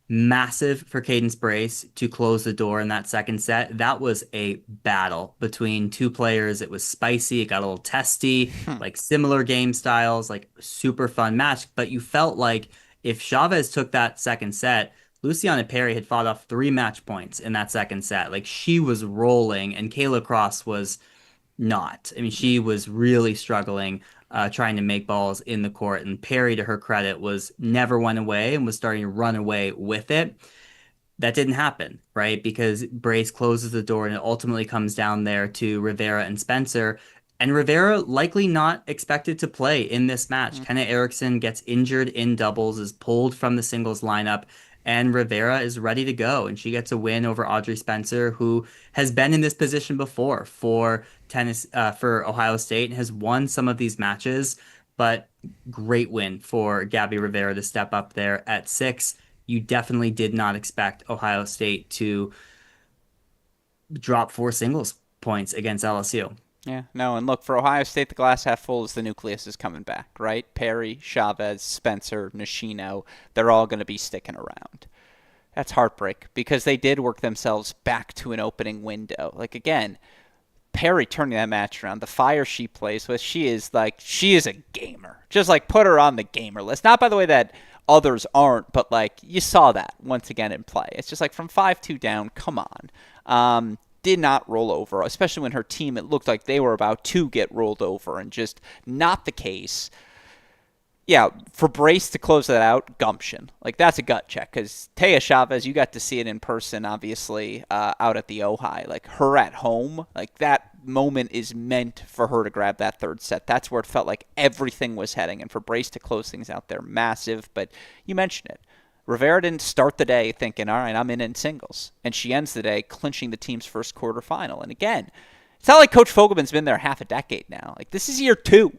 Massive for Cadence Brace to close the door in that second set. That was a battle between 2 players. It was spicy. It got a little testy, like similar game styles, like super fun match. But you felt like if Chavez took that second set, Luciana Perry had fought off 3 match points in that second set. Like she was rolling, and Kayla Cross was not. I mean, she was really struggling trying to make balls in the court. And Perry, to her credit, was never went away and was starting to run away with it. That didn't happen, right? Because Brace closes the door and it ultimately comes down there to Rivera and Spencer. And Rivera likely not expected to play in this match. Kenna Erickson gets injured in doubles, is pulled from the singles lineup, and Rivera is ready to go. And she gets a win over Audrey Spencer, who has been in this position before for tennis for Ohio State and has won some of these matches. But great win for Gabby Rivera to step up there at 6. You definitely did not expect Ohio State to drop 4 singles points against LSU. Yeah, no, and look, for Ohio State, the glass half full is the nucleus is coming back, right? Perry, Chavez, Spencer, Nishino, they're all going to be sticking around. That's heartbreak because they did work themselves back to an opening window. Like, again, Perry turning that match around, the fire she plays with, she is a gamer. Just like put her on the gamer list. Not by the way that others aren't, but like you saw that once again in play. It's just like from 5-2 down, come on. Did not roll over, especially when her team, it looked like they were about to get rolled over, and just not the case. Yeah, for Brace to close that out, gumption. Like, that's a gut check, because Taya Chavez, you got to see it in person, obviously, out at the Ojai. Like, her at home, like, that moment is meant for her to grab that third set. That's where it felt like everything was heading, and for Brace to close things out there, massive. But you mentioned it. Rivera didn't start the day thinking, all right, I'm in singles. And she ends the day clinching the team's first quarterfinal. And again, it's not like Coach Fogelman's been there half a decade now. Like, this is year 2.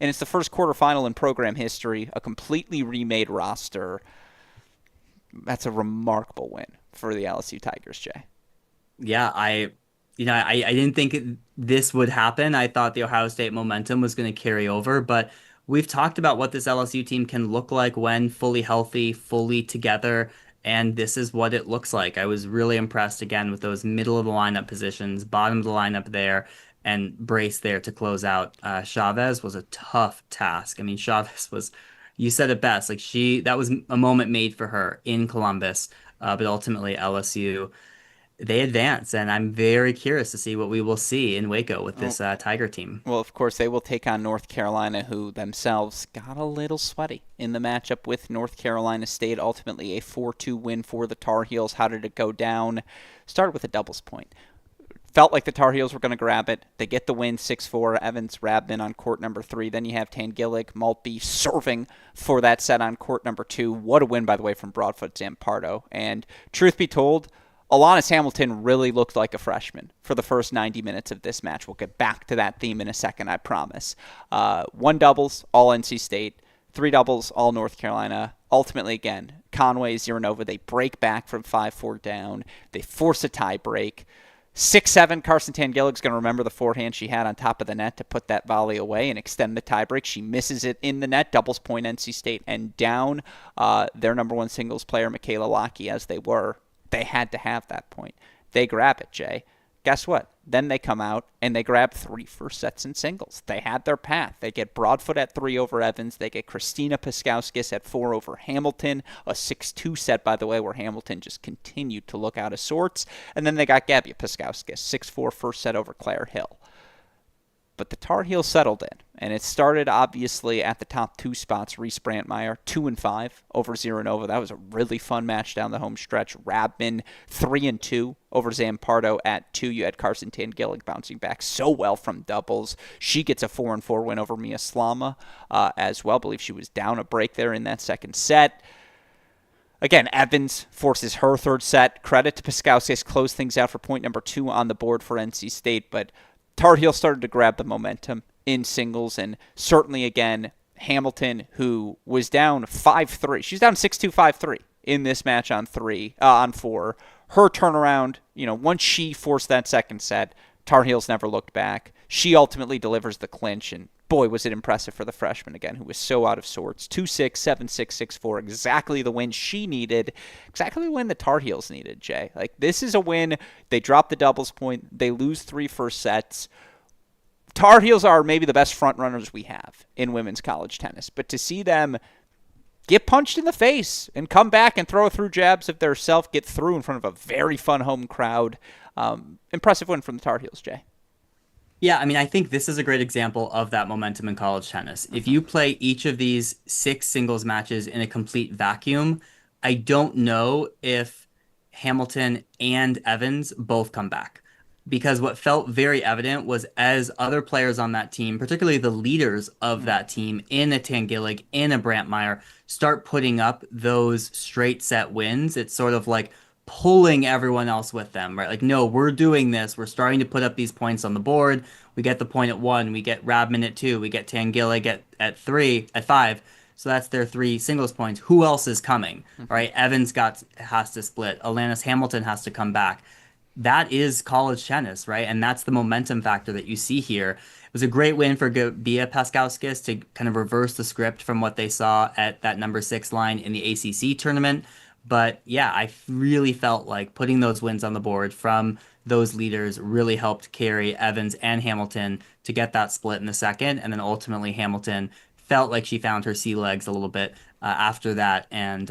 And it's the first quarterfinal in program history, a completely remade roster. That's a remarkable win for the LSU Tigers, Jay. Yeah, I didn't think this would happen. I thought the Ohio State momentum was going to carry over, but we've talked about what this LSU team can look like when fully healthy, fully together, and this is what it looks like. I was really impressed again with those middle of the lineup positions, bottom of the lineup there, and Brace there to close out. Chavez was a tough task. I mean, Chavez was, you said it best, like that was a moment made for her in Columbus, but ultimately LSU they advance, and I'm very curious to see what we will see in Waco with Oh, this Tiger team. well, of course, they will take on North Carolina, who themselves got a little sweaty in the matchup with North Carolina State. Ultimately, a 4-2 win for the Tar Heels. How did it go down? Started with a doubles point. Felt like the Tar Heels were going to grab it. They get the win 6-4. Evans, Rabin on court number 3. Then you have Tangillig, Maltby serving for that set on court number 2. What a win, by the way, from Broadfoot Zampardo. And truth be told, Alanis Hamilton really looked like a freshman for the first 90 minutes of this match. We'll get back to that theme in a second, I promise. 1 doubles, all NC State. 3 doubles, all North Carolina. Ultimately, again, Conway, Ziranova, they break back from 5-4 down. They force a tie break. 6-7, Carson Tangillig's going to remember the forehand she had on top of the net to put that volley away and extend the tiebreak. She misses it in the net, doubles point NC State, and down their number 1 singles player, Michaela Lockey, as they were. They had to have that point. They grab it, Jay. Guess what? Then they come out and they grab 3 first sets in singles. They had their path. They get Broadfoot at 3 over Evans. They get Christina Paskowskis at 4 over Hamilton. A 6-2 set, by the way, where Hamilton just continued to look out of sorts. And then they got Gabby Paskowskis, 6-4 first set over Claire Hill. But the Tar Heels settled in, and it started obviously at the top 2 spots. Reese Brantmeyer 2-5 over Ziranova. That was a really fun match down the home stretch. Rabin 3-2 over Zampardo at 2. You had Carson Tangillig bouncing back so well from doubles. She gets a 4-4 win over Mia Slama as well. I believe she was down a break there in that second set. Again, Evans forces her third set. Credit to Paskowskis, close things out for point number 2 on the board for NC State, but Tar Heels started to grab the momentum in singles, and certainly, again, Hamilton, who was down 5-3. She's down 6-2, 5-3 in this match on 4. Her turnaround, once she forced that second set, Tar Heels never looked back. She ultimately delivers the clinch, and boy, was it impressive for the freshman again, who was so out of sorts. 2-6, 7-6, 6-4, exactly the win she needed, exactly the win the Tar Heels needed, Jay. Like, this is a win. They drop the doubles point. They lose 3 first sets. Tar Heels are maybe the best front runners we have in women's college tennis, but to see them get punched in the face and come back and throw through jabs of their self, get through in front of a very fun home crowd, impressive win from the Tar Heels, Jay. Yeah, I mean, I think this is a great example of that momentum in college tennis. If you play each of these 6 singles matches in a complete vacuum, I don't know if Hamilton and Evans both come back. Because what felt very evident was as other players on that team, particularly the leaders of that team in a Tangillig, in a Brantmeyer, start putting up those straight set wins, it's sort of like pulling everyone else with them, right? Like, no, we're doing this. We're starting to put up these points on the board. We get the point at 1. We get Rabman at 2. We get Tangillig at 3, at 5. So that's their 3 singles points. Who else is coming, right? Evans has to split. Alanis Hamilton has to come back. that is college tennis, right? And that's the momentum factor that you see here. It was a great win for Bia Paskauskis to kind of reverse the script from what they saw at that number 6 line in the ACC tournament. But yeah, I really felt like putting those wins on the board from those leaders really helped carry Evans and Hamilton to get that split in the second. And then ultimately, Hamilton felt like she found her sea legs a little bit after that and,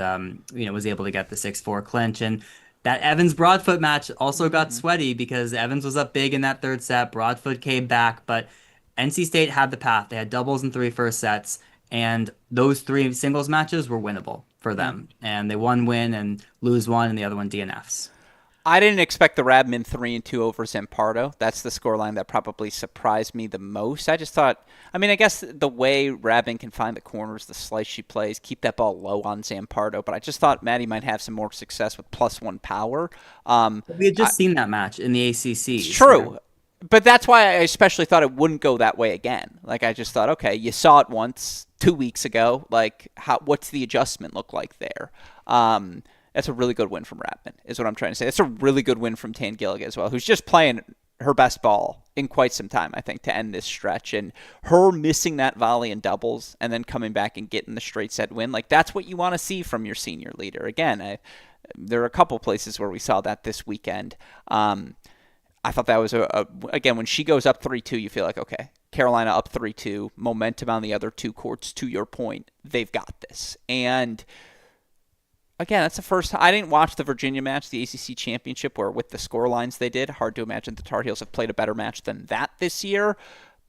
was able to get the 6-4 clinch. And that Evans Broadfoot match also got sweaty because Evans was up big in that third set. Broadfoot came back, but NC State had the path. They had doubles in 3 first sets, and those 3 singles matches were winnable for them. And they win and lose one, and the other one DNFs. I didn't expect the Radman 3-2 over Zampardo. That's the scoreline that probably surprised me the most. I just thought, I guess the way Radman can find the corners, the slice she plays, keep that ball low on Zampardo, but I just thought Maddie might have some more success with +1 power. We had just seen that match in the ACC. It's true. But that's why I especially thought it wouldn't go that way again. Like, I just thought, okay, you saw it once 2 weeks ago. Like, what's the adjustment look like there? That's a really good win from Radman, is what I'm trying to say. That's a really good win from Tan Gilligan as well, who's just playing her best ball in quite some time, I think, to end this stretch. And her missing that volley in doubles and then coming back and getting the straight set win, like, that's what you want to see from your senior leader. Again, there are a couple places where we saw that this weekend. I thought that was, again, when she goes up 3-2, you feel like, okay, Carolina up 3-2, momentum on the other 2 courts, to your point, they've got this. And again, that's the first time. I didn't watch the Virginia match, the ACC championship, where with the score lines they did, hard to imagine the Tar Heels have played a better match than that this year.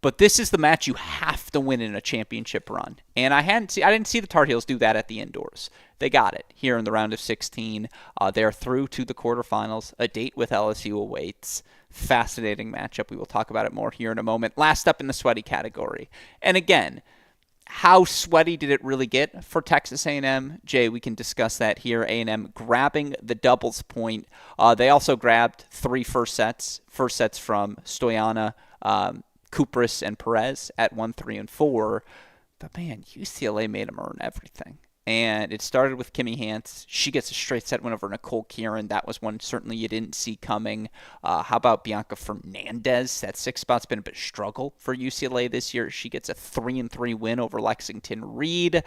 But this is the match you have to win in a championship run. And I didn't see the Tar Heels do that at the indoors. They got it here in the round of 16. They're through to the quarterfinals. A date with LSU awaits. Fascinating matchup. We will talk about it more here in a moment. Last up in the sweaty category. And again, how sweaty did it really get for Texas A&M? Jay, we can discuss that here. A&M grabbing the doubles point. They also grabbed 3 first sets. First sets from Stoyana, Kupris, and Perez at 1, 3, and 4. But man, UCLA made them earn everything. And it started with Kimmy Hance. She gets a straight set win over Nicole Kieran. That was one certainly you didn't see coming. How about Bianca Fernandez? That 6 spot's been a bit of a struggle for UCLA this year. She gets a 3-3 win over Lexington Reed.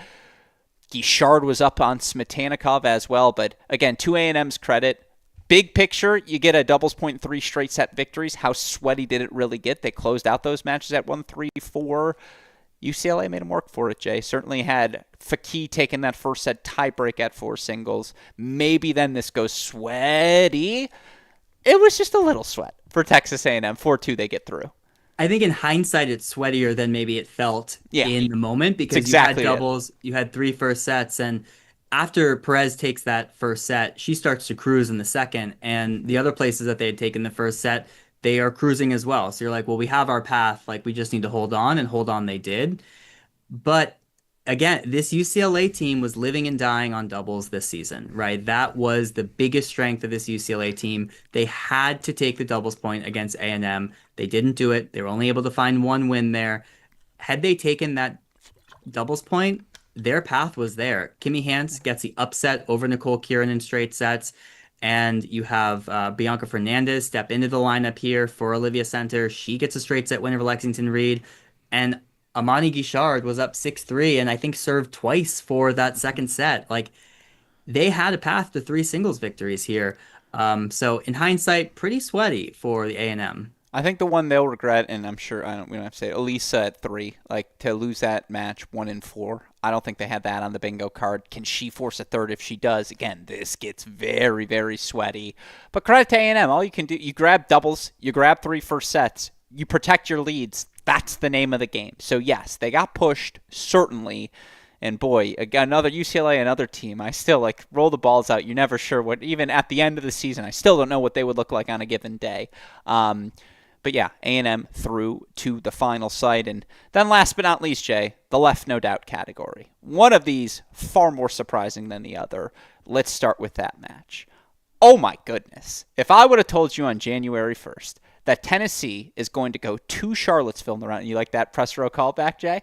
Guichard was up on Smetanikov as well. But again, to A&M's credit, big picture, you get a doubles point 3 straight set victories. How sweaty did it really get? They closed out those matches at 1, 3, 4. UCLA made them work for it, Jay. Certainly had Faki taking that first set tiebreak at 4 singles. Maybe then this goes sweaty. It was just a little sweat for Texas A&M. 4-2, they get through. I think in hindsight, it's sweatier than maybe it felt in the moment because exactly you had doubles, you had 3 first sets, and after Perez takes that first set, she starts to cruise in the second, and the other places that they had taken the first set, they are cruising as well. So you're like, well, we have our path. Like, we just need to hold on, and hold on they did. But again, this UCLA team was living and dying on doubles this season, right? That was the biggest strength of this UCLA team. They had to take the doubles point against A&M. They didn't do it. They were only able to find 1 win there. Had they taken that doubles point, their path was there. Kimmy Hance gets the upset over Nicole Kieran in straight sets. And you have Bianca Fernandez step into the lineup here for Olivia Center. She gets a straight set win over Lexington Reed. And Amani Guichard was up 6-3 and I think served twice for that second set. Like, they had a path to 3 singles victories here. So in hindsight, pretty sweaty for the A&M. I think the one they'll regret, and I'm sure we don't have to say it, Elisa at 3, like to lose that match 1-4. I don't think they had that on the bingo card. Can she force a third? If she does, again, this gets very, very sweaty. But credit to A&M. All you can do, you grab doubles, you grab 3 first sets, you protect your leads. That's the name of the game. So yes, they got pushed, certainly. And boy, another UCLA, another team. I still roll the balls out. You're never sure what, even at the end of the season, I still don't know what they would look like on a given day. But yeah, A&M through to the final site. And then last but not least, Jay, the left no doubt category. One of these far more surprising than the other. Let's start with that match. Oh my goodness. If I would have told you on January 1st that Tennessee is going to go to Charlottesville in the round, you like that press row callback, Jay?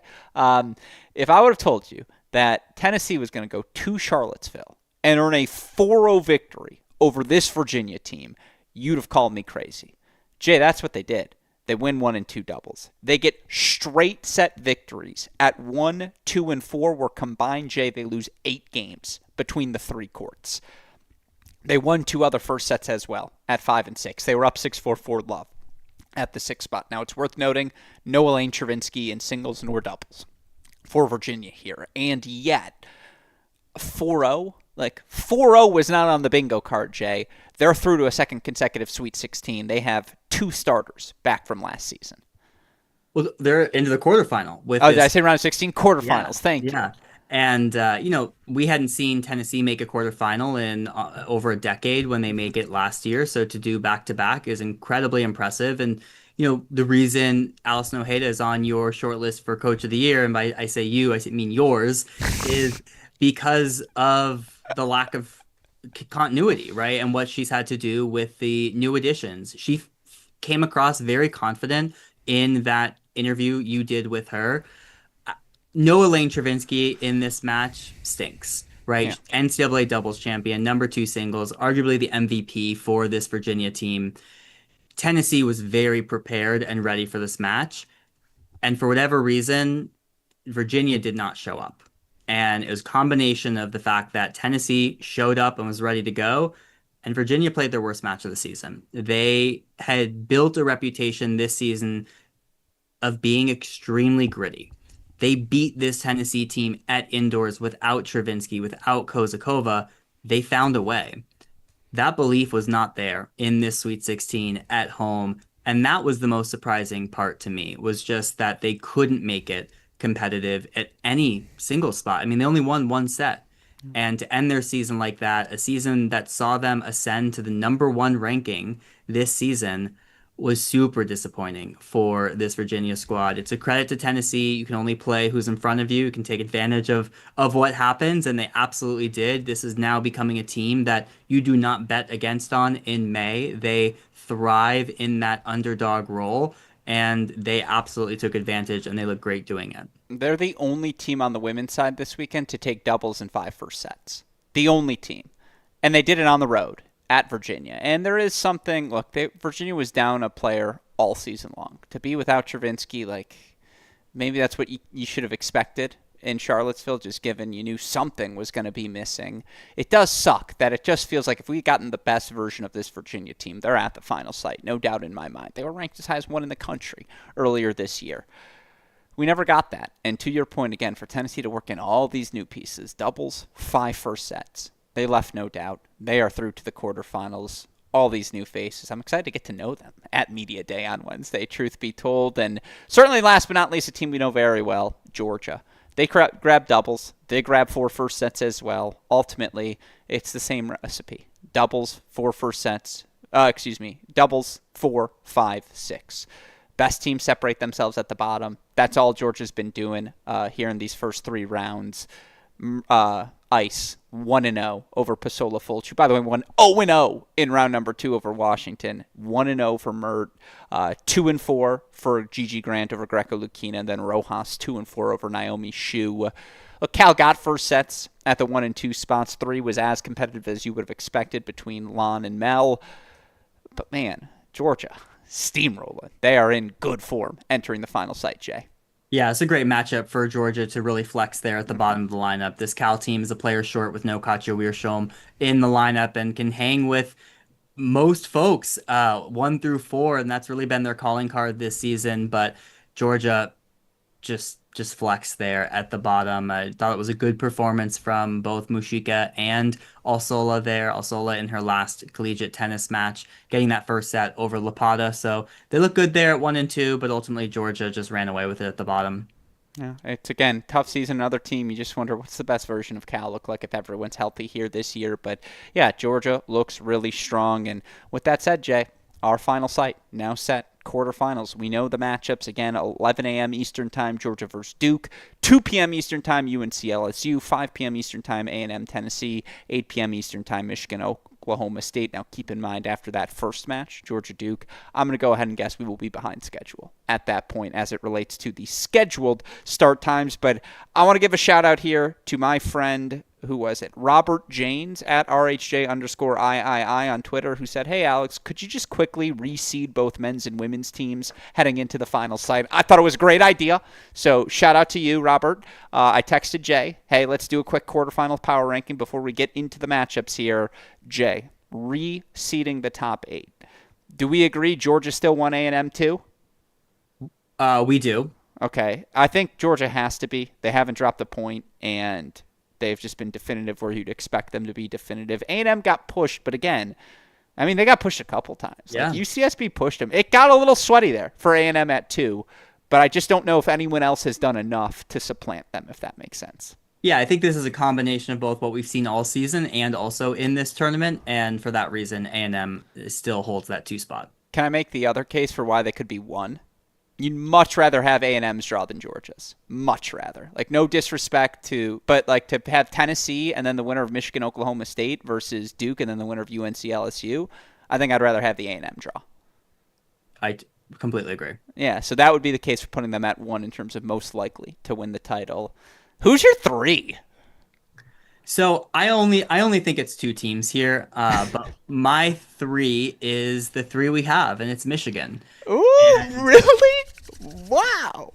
If I would have told you that Tennessee was going to go to Charlottesville and earn a 4-0 victory over this Virginia team, you'd have called me crazy. Jay, that's what they did. They win 1 and 2 doubles. They get straight set victories at 1, 2, and 4, where combined, Jay, they lose 8 games between the 3 courts. They won 2 other first sets as well at 5 and 6. They were up 6-4 for love at the 6th spot. Now, it's worth noting, no Elaine Travinsky in singles nor doubles for Virginia here. And yet, 4-0, 4-0 was not on the bingo card, Jay. They're through to a second consecutive Sweet 16. They have 2 starters back from last season. Well, they're into the quarterfinal. Did I say round of 16? Quarterfinals. Yeah, thank you. Yeah. And, we hadn't seen Tennessee make a quarterfinal in over a decade when they make it last year. So to do back-to-back is incredibly impressive. And, the reason Allison Ojeda is on your short list for Coach of the Year, and by I say you, I mean yours, is because of the lack of continuity, right? And what she's had to do with the new additions. She came across very confident in that interview you did with her. No Elaine Travinsky in this match stinks, right? Yeah. NCAA doubles champion, number 2 singles, arguably the MVP for this Virginia team. Tennessee was very prepared and ready for this match. And for whatever reason, Virginia did not show up. And it was a combination of the fact that Tennessee showed up and was ready to go, and Virginia played their worst match of the season. They had built a reputation this season of being extremely gritty. They beat this Tennessee team at indoors without Travinsky, without Kozakova. They found a way. That belief was not there in this Sweet 16 at home, and that was the most surprising part to me, was just that they couldn't make it competitive at any single spot. I mean, they only won 1 set. And to end their season like that, a season that saw them ascend to the number 1 ranking this season, was super disappointing for this Virginia squad. It's a credit to Tennessee. You can only play who's in front of you. You can take advantage of what happens, and they absolutely did. This is now becoming a team that you do not bet against on in May. They thrive in that underdog role, and they absolutely took advantage, and they look great doing it. They're the only team on the women's side this weekend to take doubles in 5 first sets. The only team. And they did it on the road at Virginia. And there is something, look, Virginia was down a player all season long. To be without Travinsky, maybe that's what you should have expected in Charlottesville, just given you knew something was going to be missing. It does suck that it just feels like if we had gotten the best version of this Virginia team, they're at the final site, no doubt in my mind. They were ranked as high as 1 in the country earlier this year. We never got that. And to your point again, for Tennessee to work in all these new pieces, doubles, 5 first sets. They left no doubt. They are through to the quarterfinals. All these new faces. I'm excited to get to know them at Media Day on Wednesday, truth be told. And certainly last but not least, a team we know very well, Georgia. They grab doubles. They grab 4 first sets as well. Ultimately, it's the same recipe. Doubles, 4 first sets. Doubles, 4, 5, 6. Best teams separate themselves at the bottom. That's all Georgia's been doing here in these first 3 rounds. Ice 1-0 over Pasola Fulch, who, by the way, won 0-0 in round number 2 over Washington. 1-0 for Mert, 2-4 for Gigi Grant over Greco Lukina, and then Rojas 2-4 over Naomi Shu. Look, Cal got first sets at the 1 and 2 spots. 3 was as competitive as you would have expected between Lon and Mel. But man, Georgia steamrolling. They are in good form entering the final site, Jay. Yeah, it's a great matchup for Georgia to really flex there at the bottom of the lineup. This Cal team is a player short with no Katja Wiersholm in the lineup and can hang with most folks 1 through 4, and that's really been their calling card this season. But Georgia just flex there at the bottom. I thought it was a good performance from both Mushika and Alsola there. Alsola in her last collegiate tennis match, getting that first set over Lapata. So they look good there at 1 and 2, but ultimately Georgia just ran away with it at the bottom. Yeah, it's, again, tough season. Another team, you just wonder what's the best version of Cal look like if everyone's healthy here this year. But yeah, Georgia looks really strong. And with that said, Jay, our final site now set. Quarterfinals. We know the matchups. Again, 11 a.m. Eastern Time, Georgia versus Duke. 2 p.m. Eastern Time, UNC LSU. 5 p.m. Eastern Time, A&M Tennessee. 8 p.m. Eastern Time, Michigan Oklahoma State. Now, keep in mind, after that first match, Georgia-Duke, I'm going to go ahead and guess we will be behind schedule at that point as it relates to the scheduled start times. But I want to give a shout-out here to my friend who was it? Robert Janes at RHJ_III on Twitter, who said, "Hey, Alex, could you just quickly reseed both men's and women's teams heading into the final site?" I thought it was a great idea. So shout out to you, Robert. I texted Jay, "Hey, let's do a quick quarterfinal power ranking before we get into the matchups here." Jay, reseeding the top 8. Do we agree Georgia still won A&M too? We do. Okay. I think Georgia has to be. They haven't dropped a point, and they've just been definitive where you'd expect them to be definitive. A&M got pushed, but again, I mean, they got pushed a couple times. Yeah. Like UCSB pushed them. It got a little sweaty there for A&M at 2, but I just don't know if anyone else has done enough to supplant them, if that makes sense. Yeah, I think this is a combination of both what we've seen all season and also in this tournament, and for that reason, A&M still holds that 2 spot. Can I make the other case for why they could be 1? You'd much rather have A&M's draw than Georgia's. Much rather. Like, no disrespect to, but like to have Tennessee and then the winner of Michigan, Oklahoma State versus Duke and then the winner of UNC, LSU. I think I'd rather have the A&M draw. I completely agree. Yeah, so that would be the case for putting them at 1 in terms of most likely to win the title. Who's your 3? So I only think it's 2 teams here, but my 3 is the 3 we have, and it's Michigan. Ooh, really? Wow.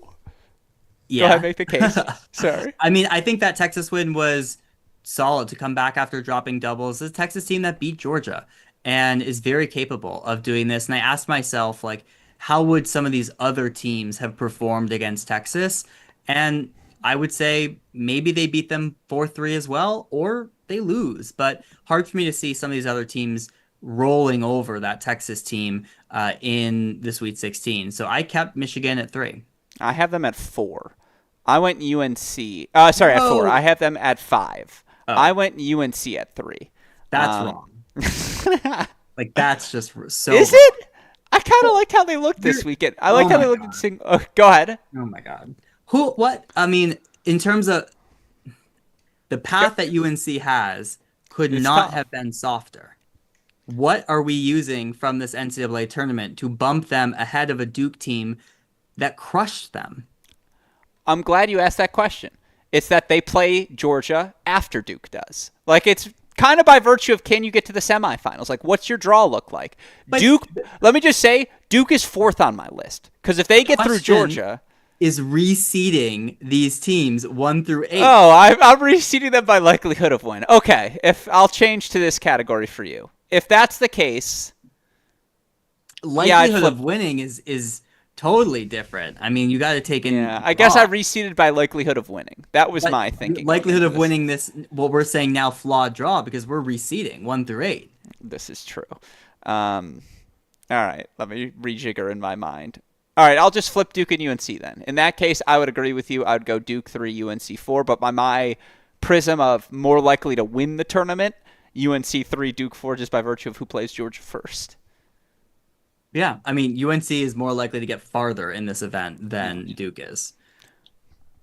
Yeah. Go ahead, make the case. Sorry. I mean, I think that Texas win was solid to come back after dropping doubles. It's a Texas team that beat Georgia and is very capable of doing this. And I asked myself, like, how would some of these other teams have performed against Texas? And I would say maybe they beat them 4-3 as well, or they lose. But hard for me to see some of these other teams rolling over that Texas team in the Sweet 16. So I kept Michigan at 3. I have them at 4. I went UNC. At 4. I have them at 5. Oh. I went UNC at 3. That's wrong. Like, that's just so. Is it? I kind of liked how they looked this weekend. I liked how they looked in go ahead. Oh my God. What? I mean, in terms of the path that UNC has, could It's not tough. have been softer. What are we using from this NCAA tournament to bump them ahead of a Duke team that crushed them? I'm glad you asked that question. It's that they play Georgia after Duke does. Like, it's kind of by virtue of, can you get to the semifinals? Like, what's your draw look like? But Duke, let me just say, Duke is 4th on my list. Because if they get through question Georgia... is reseeding these teams 1 through 8. Oh, I'm reseeding them by likelihood of win. Okay, if I'll change to this category for you. If that's the case... Likelihood of winning is totally different. I mean, you got to take in. Yeah, I guess I reseeded by likelihood of winning. That was my thinking. Likelihood of winning this, what we're saying now, flawed draw, because we're reseeding 1 through 8. This is true. All right, let me rejigger in my mind. All right, I'll just flip Duke and UNC then. In that case, I would agree with you. I would go Duke 3, UNC 4, but by my prism of more likely to win the tournament, UNC 3, Duke 4, just by virtue of who plays Georgia first. Yeah, I mean, UNC is more likely to get farther in this event than Duke is.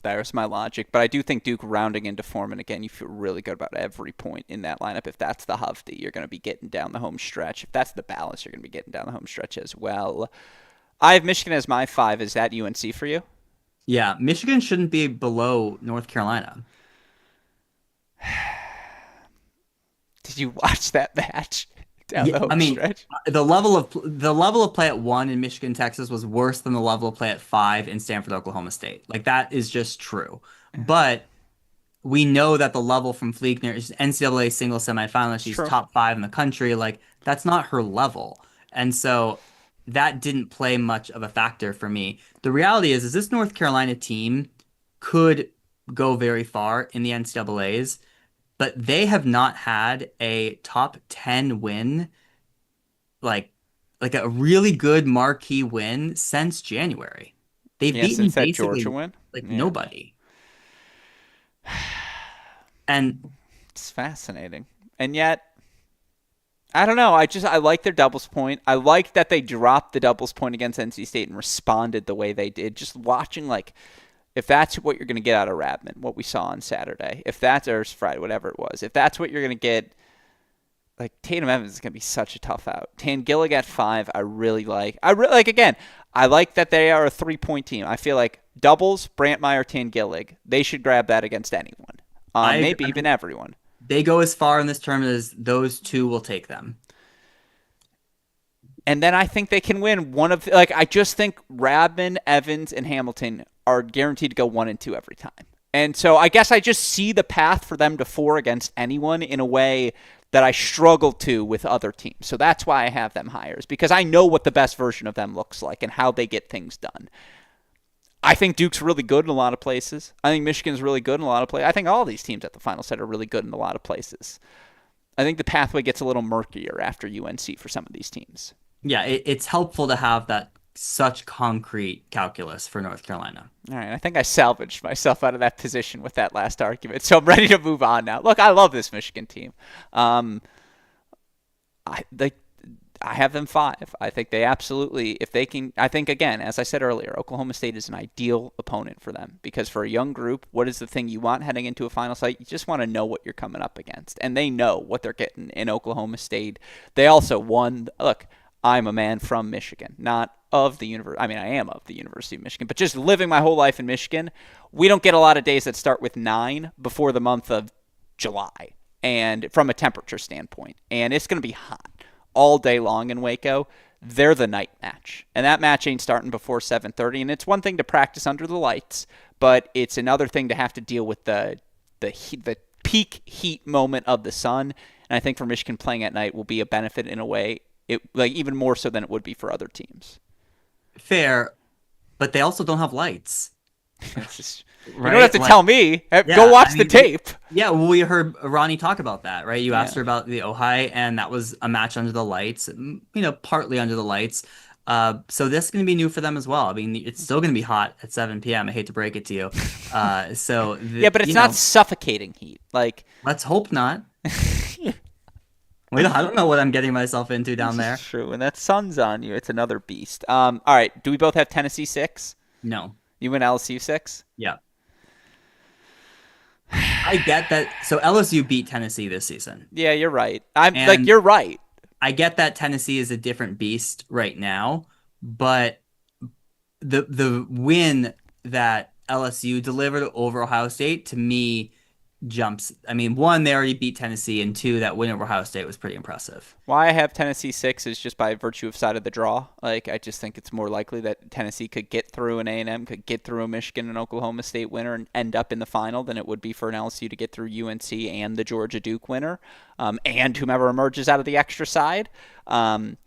There's my logic, but I do think Duke rounding into form, and again, you feel really good about every point in that lineup. If that's the Hovde, you're going to be getting down the home stretch. If that's the balance, you're going to be getting down the home stretch as well. I have Michigan as my 5. Is that UNC for you? Yeah, Michigan shouldn't be below North Carolina. Did you watch that match down the home stretch? The level of play at 1 in Michigan, Texas was worse than the level of play at 5 in Stanford, Oklahoma State. Like, that is just true. But we know that the level from Fleekner is NCAA single semifinalist. She's top 5 in the country. Like, that's not her level. And so that didn't play much of a factor for me. The reality is this North Carolina team could go very far in the NCAAs, but they have not had a top 10 win, like a really good marquee win since January. They've beaten since that basically Georgia win? Nobody. And it's fascinating. And yet, I don't know. I like their doubles point. I like that they dropped the doubles point against NC State and responded the way they did. Just watching, like, if that's what you're going to get out of Radman, what we saw on Saturday, or Friday, whatever it was, if that's what you're going to get, like, Tatum Evans is going to be such a tough out. Tangillig at 5, I really like. Again, I like that they are a 3-point team. I feel like doubles, Brantmeyer, Tangillig, they should grab that against anyone. maybe I even mean, everyone. they go as far in this tournament as those two will take them. And then I think they can win one of like I just think Radman, Evans, and Hamilton are guaranteed to go 1-2 every time. And so I guess I just see the path for them to 4 against anyone in a way that I struggle to with other teams. So that's why I have them higher, is because I know what the best version of them looks like and how they get things done. I think Duke's really good in a lot of places. I think Michigan's really good in a lot of places. I think all these teams at the final set are really good in a lot of places. I think the pathway gets a little murkier after UNC for some of these teams. Yeah, it's helpful to have that such concrete calculus for North Carolina. All right, I think I salvaged myself out of that position with that last argument, so I'm ready to move on now. Look, I love this Michigan team. I they, I have them 5. I think they absolutely, if they can, I think again, as I said earlier, Oklahoma State is an ideal opponent for them because for a young group, what is the thing you want heading into a final site? You just want to know what you're coming up against, and they know what they're getting in Oklahoma State. They also won. Look, I'm a man from Michigan, not of the university. I mean, I am of the University of Michigan, but just living my whole life in Michigan, we don't get a lot of days that start with 9 before the month of July, and from a temperature standpoint, and it's going to be hot all day long in Waco. They're the night match, and that match ain't starting before 7:30. And it's one thing to practice under the lights, but it's another thing to have to deal with the peak heat moment of the sun. And I think for Michigan, playing at night will be a benefit in a way, like even more so than it would be for other teams. Fair, but they also don't have lights. You don't have to tell me. Yeah, Go watch the tape. Yeah, well, we heard Ronnie talk about that, right? You asked her about the Ojai, and that was a match under the lights, partly under the lights. So this is going to be new for them as well. I mean, it's still going to be hot at 7 p.m. I hate to break it to you. Yeah, but it's not suffocating heat. Like, let's hope not. I don't know what I'm getting myself into down there. True, and that sun's on you. It's another beast. All right, do we both have Tennessee 6? No. You win LSU 6? Yeah. I get that. So LSU beat Tennessee this season. Yeah, you're right. You're right. I get that Tennessee is a different beast right now, but the win that LSU delivered over Ohio State to me jumps. I mean, 1, they already beat Tennessee, and 2, that win over Ohio State was pretty impressive. Why I have Tennessee 6 is just by virtue of side of the draw. Like, I just think it's more likely that Tennessee could get through an A&M, could get through a Michigan and Oklahoma State winner and end up in the final than it would be for an LSU to get through UNC and the Georgia Duke winner, and whomever emerges out of the extra side. But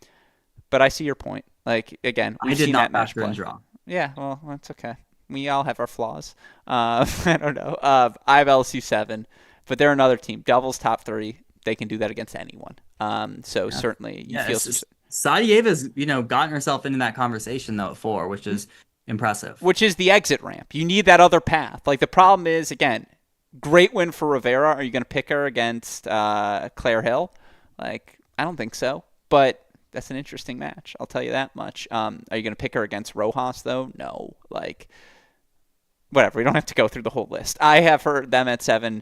I see your point. Like, again, we've seen that match play. Draw. Yeah, well, that's okay. We all have our flaws. I don't know. I have LSU 7, but they're another team. Devils top 3. They can do that against anyone. Certainly you feel. Sadieva's, gotten herself into that conversation though at 4, which is impressive. Which is the exit ramp. You need that other path. Like the problem is, again, great win for Rivera. Are you going to pick her against Claire Hill? Like, I don't think so. But that's an interesting match. I'll tell you that much. Are you going to pick her against Rojas though? No. Like. Whatever, we don't have to go through the whole list. I have them at 7.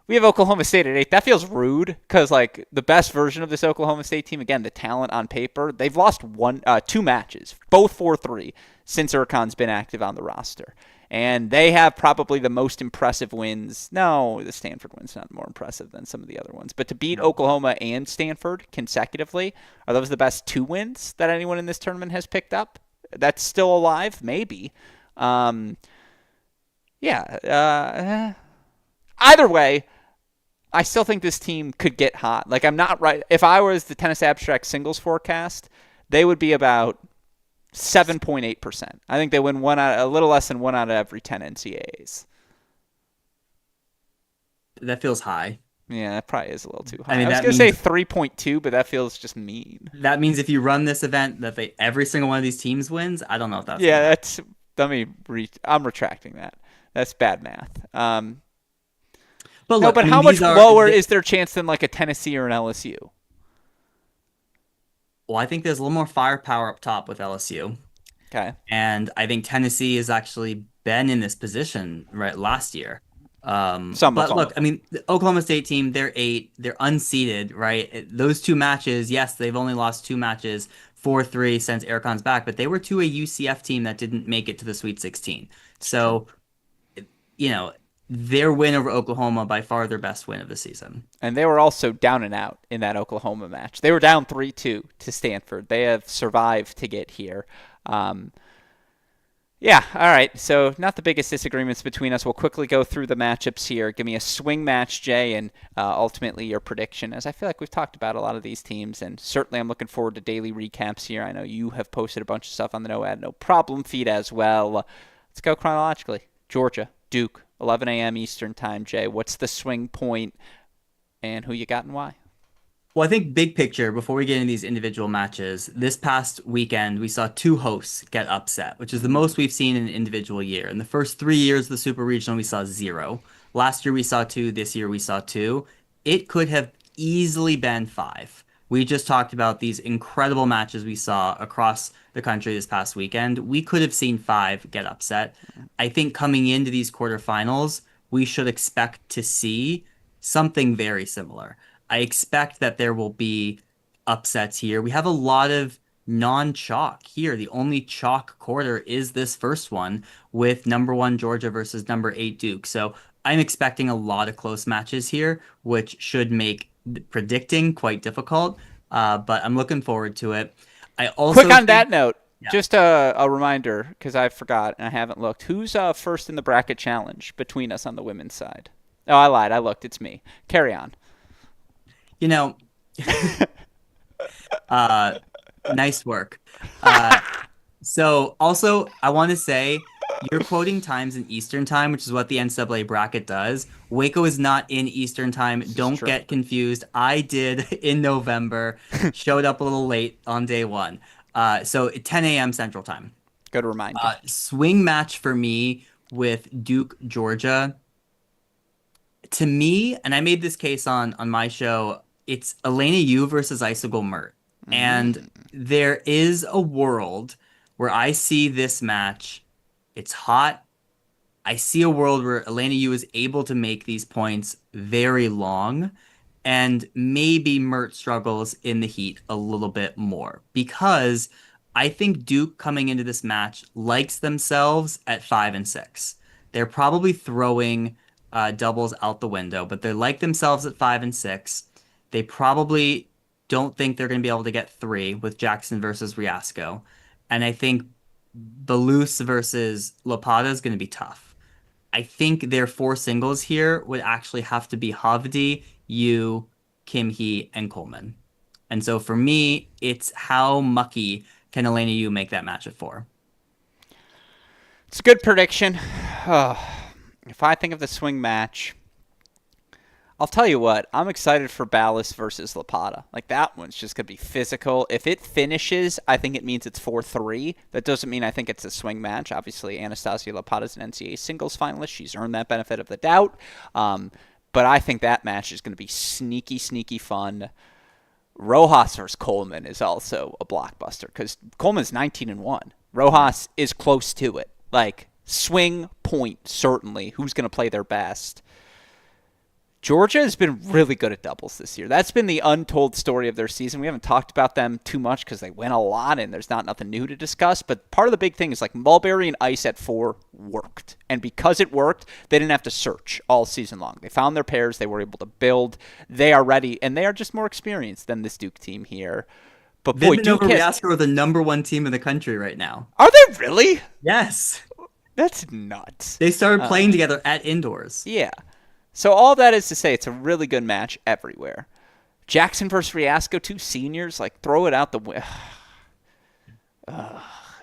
We have Oklahoma State at 8. That feels rude because, like, the best version of this Oklahoma State team, again, the talent on paper, they've lost 2 matches, both 4-3, since Urcon's been active on the roster. And they have probably the most impressive wins. No, the Stanford win's not more impressive than some of the other ones. But to beat Oklahoma and Stanford consecutively, are those the best 2 wins that anyone in this tournament has picked up? That's still alive? Maybe. Yeah. Either way, I still think this team could get hot. Like, I'm not right. If I was the tennis abstract singles forecast, they would be about 7.8%. I think they win a little less than 1 out of every 10 NCAAs. That feels high. Yeah, that probably is a little too high. I mean, I was going to say 3.2, but that feels just mean. That means if you run this event, that every single one of these teams wins. I don't know if that's. Yeah, that's. I'm retracting that. That's bad math. But how much lower is their chance than like a Tennessee or an LSU? Well, I think there's a little more firepower up top with LSU. Okay. And I think Tennessee has actually been in this position right last year. Look, I mean, the Oklahoma State team, they're 8, they're unseeded, right? Those 2 matches, yes, they've only lost 2 matches, 4-3 since Ercon's back, but they were to a UCF team that didn't make it to the Sweet 16. So, their win over Oklahoma by far their best win of the season. And they were also down and out in that Oklahoma match. They were down 3-2 to Stanford. They have survived to get here. Um, yeah, all right. So, not the biggest disagreements between us. We'll quickly go through the matchups here. Give me a swing match, Jay, and ultimately your prediction, as I feel like we've talked about a lot of these teams. And certainly, I'm looking forward to daily recaps here. I know you have posted a bunch of stuff on the No Ad, No Problem feed as well. Let's go chronologically. Georgia, Duke, 11 a.m. Eastern Time, Jay. What's the swing point and who you got and why? Well, I think big picture, before we get into these individual matches, this past weekend we saw two hosts get upset, which is the most we've seen in an individual year. In the first 3 years of the Super Regional, we saw zero. Last year we saw two. This year we saw two. It could have easily been five. We just talked about these incredible matches we saw across the country this past weekend. We could have seen five get upset. I think coming into these quarterfinals, we should expect to see something very similar. I expect that there will be upsets here. We have a lot of non-chalk here. The only chalk quarter is this first one with number one Georgia versus number eight Duke. So I'm expecting a lot of close matches here, which should make predicting quite difficult. But I'm looking forward to it. I Quick also on think, that note, yeah. just a reminder, because I forgot and I haven't looked. Who's first in the bracket challenge between us on the women's side? Oh, I lied. I looked. It's me. Carry on. You know, uh, nice work. Uh, So also, I want to say you're quoting times in Eastern time, which is what the NCAA bracket does. Waco is not in Eastern time. This is Don't true. get confused. I did in November, showed up a little late on day one. So 10 a.m. Central time. Good reminder. Swing match for me with Duke, Georgia. To me, and I made this case on my show, it's Elena Yu versus Isigul Mert. And Mm. there is a world where I see this match. It's hot. I see a world where Elena Yu is able to make these points very long, and maybe Mert struggles in the heat a little bit more because I think Duke coming into this match likes themselves at 5 and 6. They're probably throwing doubles out the window, but they like themselves at 5 and 6. They probably don't think they're going to be able to get three with Jackson versus Riasco. And I think Balus versus Lapata is going to be tough. I think their four singles here would actually have to be Havdi, Yu, Kim Hee, and Coleman. And so for me, it's how mucky can Elena Yu make that match at four? It's a good prediction. Oh, if I think of the swing match, I'll tell you what, I'm excited for Ballas versus Lapata. Like, that one's just going to be physical. If it finishes, I think it means it's 4-3. That doesn't mean I think it's a swing match. Obviously, Anastasia Lapata's an NCAA singles finalist. She's earned that benefit of the doubt. But I think that match is going to be sneaky, sneaky fun. Rojas versus Coleman is also a blockbuster because Coleman's 19-1. Rojas is close to it. Like, swing point, certainly. Who's going to play their best? Georgia has been really good at doubles this year. That's been the untold story of their season. We haven't talked about them too much because they win a lot and there's not nothing new to discuss. But part of the big thing is like Mulberry and Ice at four worked. And because it worked, they didn't have to search all season long. They found their pairs. They were able to build. They are ready. And they are just more experienced than this Duke team here. But boy, Vindman Duke over has... Riasco are the number one team in the country right now. Are they really? Yes. That's nuts. They started playing together at indoors. Yeah. So all that is to say, it's a really good match everywhere. Jackson versus Riasco, two seniors, like throw it out the window.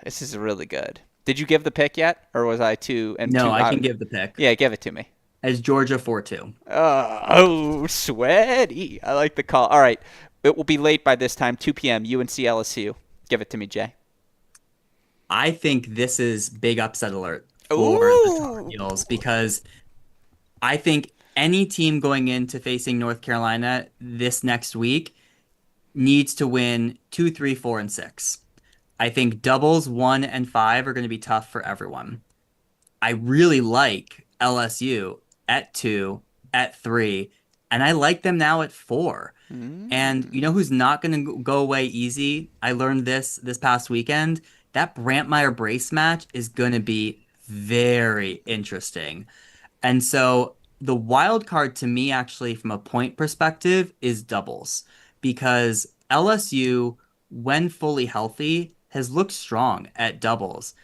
This is really good. Did you give the pick yet, or was I too? And No, too, I can give the pick. Yeah, give it to me. As Georgia 4-2. Oh, sweaty. I like the call. All right, it will be late by this time, 2 p.m. UNC LSU. Give it to me, Jay. I think this is big upset alert for the Tar Ooh. Heels because I think any team going into facing North Carolina this next week needs to win 2, 3, 4, and 6. I think doubles 1 and 5 are going to be tough for everyone. I really like LSU at 2, at 3, and I like them now at 4. And you know who's not going to go away easy? I learned this past weekend. That Brantmeyer Brace match is going to be very interesting. And so the wild card to me, actually, from a point perspective, is doubles because LSU, when fully healthy, has looked strong at doubles.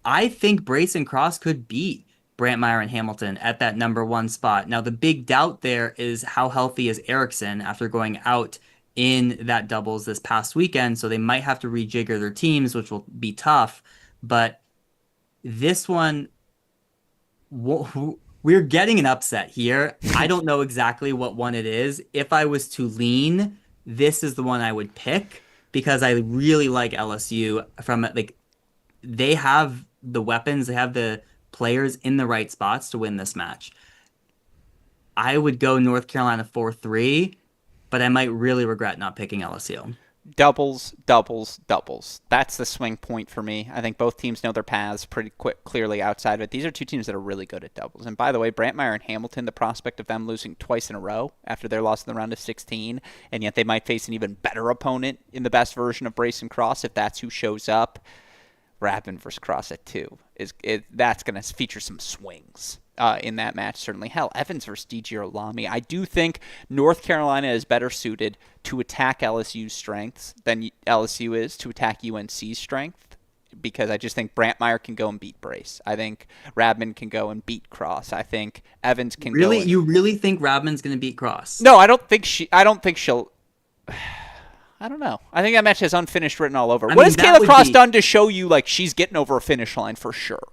I think Brace and Cross could beat Brantmeyer and Hamilton at that number one spot. Now, the big doubt there is how healthy is Erickson after going out in that doubles this past weekend. So they might have to rejigger their teams, which will be tough. But this one, we're getting an upset here. I don't know exactly what one it is. If I was to lean, this is the one I would pick because I really like LSU from like they have the weapons, they have the players in the right spots to win this match. I would go North Carolina 4-3, but I might really regret not picking LSU. Doubles, doubles, doubles. That's the swing point for me. I think both teams know their paths pretty clearly outside of it. These are two teams that are really good at doubles. And by the way, Brantmeyer and Hamilton, the prospect of them losing twice in a row after their loss in the round of 16, and yet they might face an even better opponent in the best version of Brace and Cross if that's who shows up. Rabin versus Cross at 2 that's going to feature some swings in that match. Certainly, hell, Evans versus DJ Olami. I do think North Carolina is better suited to attack LSU's strengths than LSU is to attack UNC's strength, because I just think Brantmeyer can go and beat Brace. I think Rabin can go and beat Cross. I think Evans can Really, go. you really think Radman's going to beat Cross? No, I don't think she'll. I don't know. I think that match has unfinished written all over. What has Kayla Cross done to show you like she's getting over a finish line for sure?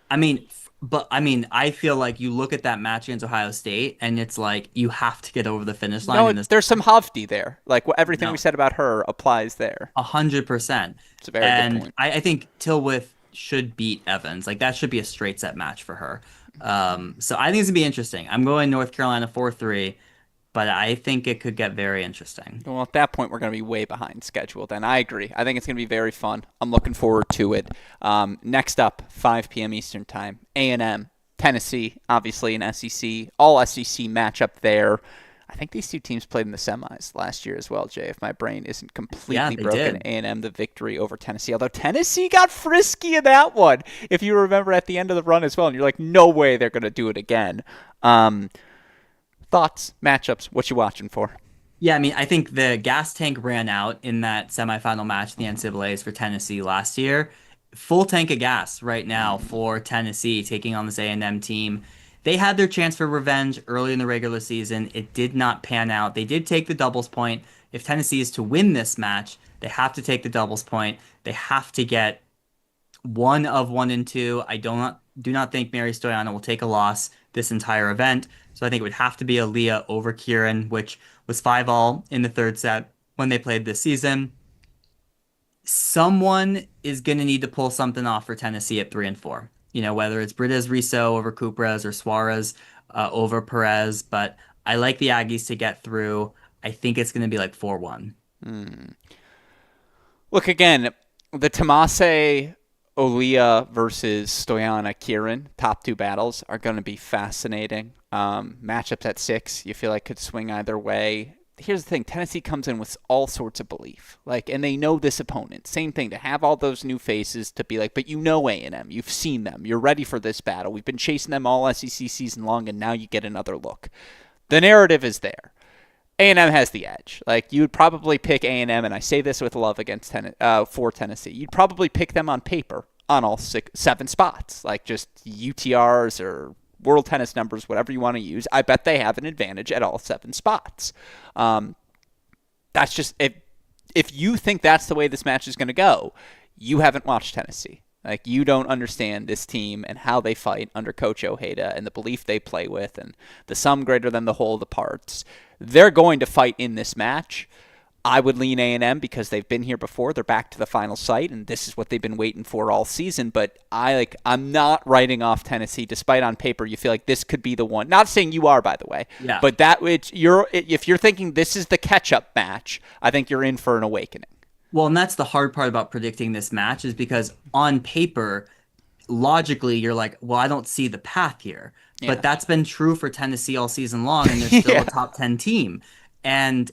I feel like you look at that match against Ohio State, and it's like you have to get over the finish line. No, there's some Havdi there. Like everything we said about her applies there. 100%. It's a very good point. I think Tilwith should beat Evans. Like that should be a straight set match for her. So I think it's gonna be interesting. I'm going North Carolina 4-3. But I think it could get very interesting. Well, at that point, we're going to be way behind schedule. Then I agree. I think it's going to be very fun. I'm looking forward to it. Next up, 5 p.m. Eastern Time, A&M, Tennessee, obviously an SEC, all SEC matchup there. I think these two teams played in the semis last year as well, Jay, if my brain isn't completely broken. A&M, the victory over Tennessee, although Tennessee got frisky in that one, if you remember at the end of the run as well, and you're like, no way they're going to do it again. Thoughts, matchups, what you watching for? Yeah, I think the gas tank ran out in that semifinal match in the NCAAs for Tennessee last year. Full tank of gas right now for Tennessee taking on this A&M team. They had their chance for revenge early in the regular season. It did not pan out. They did take the doubles point. If Tennessee is to win this match, they have to take the doubles point. They have to get 1 of 1 and 2. I do not think Mary Stoyana will take a loss this entire event. So I think it would have to be Aaliyah over Kieran, which was 5-all in the third set when they played this season. Someone is going to need to pull something off for Tennessee at 3 and 4. Whether it's Brites Riso over Cupras or Suarez over Perez. But I like the Aggies to get through. I think it's going to be like 4-1. Look, again, the Tomase Olia versus Stoyana Kieran, top 2 battles, are going to be fascinating. Matchups at 6, you feel like could swing either way. Here's the thing, Tennessee comes in with all sorts of belief, and they know this opponent. Same thing, to have all those new faces, to be like, but you know A&M, you've seen them, you're ready for this battle. We've been chasing them all SEC season long, and now you get another look. The narrative is there. A&M has the edge. You would probably pick A&M, and I say this with love for Tennessee. You'd probably pick them on paper on all 7 spots, just UTRs or world tennis numbers, whatever you want to use. I bet they have an advantage at all 7 spots. That's just if you think that's the way this match is going to go, you haven't watched Tennessee. You don't understand this team and how they fight under Coach Ojeda and the belief they play with and the sum greater than the whole of the parts. They're going to fight in this match. I would lean A&M because they've been here before. They're back to the final site, and this is what they've been waiting for all season. But I'm not writing off Tennessee, despite on paper you feel like this could be the one. Not saying you are, by the way. Yeah. But if you're thinking this is the catch-up match, I think you're in for an awakening. Well, and that's the hard part about predicting this match is because on paper, logically, you're like, well, I don't see the path here. Yeah. But that's been true for Tennessee all season long, and they're still a top 10 team. And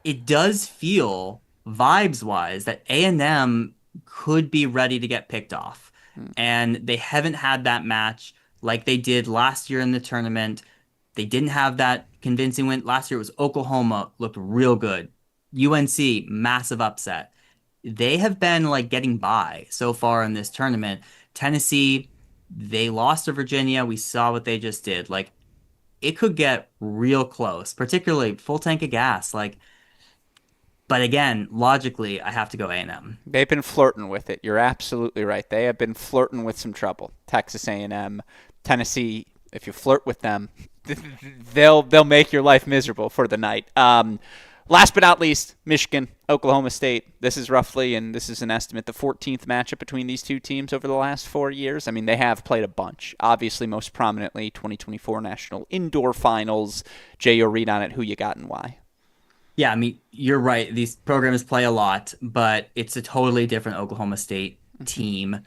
it does feel, vibes-wise, that A&M could be ready to get picked off. And they haven't had that match like they did last year in the tournament. They didn't have that convincing win. Last year it was Oklahoma, looked real good. UNC, massive upset. They have been like getting by so far in this tournament. Tennessee, they lost to Virginia. We saw what they just did. Like it could get real close, particularly full tank of gas. Like, but again, logically, I have to go A&M. They've been flirting with it. You're absolutely right. They have been flirting with some trouble. Texas A&M, Tennessee. If you flirt with them, they'll make your life miserable for the night. Last but not least, Michigan, Oklahoma State. This is roughly, and this is an estimate, the 14th matchup between these two teams over the last 4 years. I mean, they have played a bunch. Obviously, most prominently, 2024 National Indoor Finals. Jay, your read on it, who you got and why? Yeah, I mean, you're right. These programs play a lot, but it's a totally different Oklahoma State team.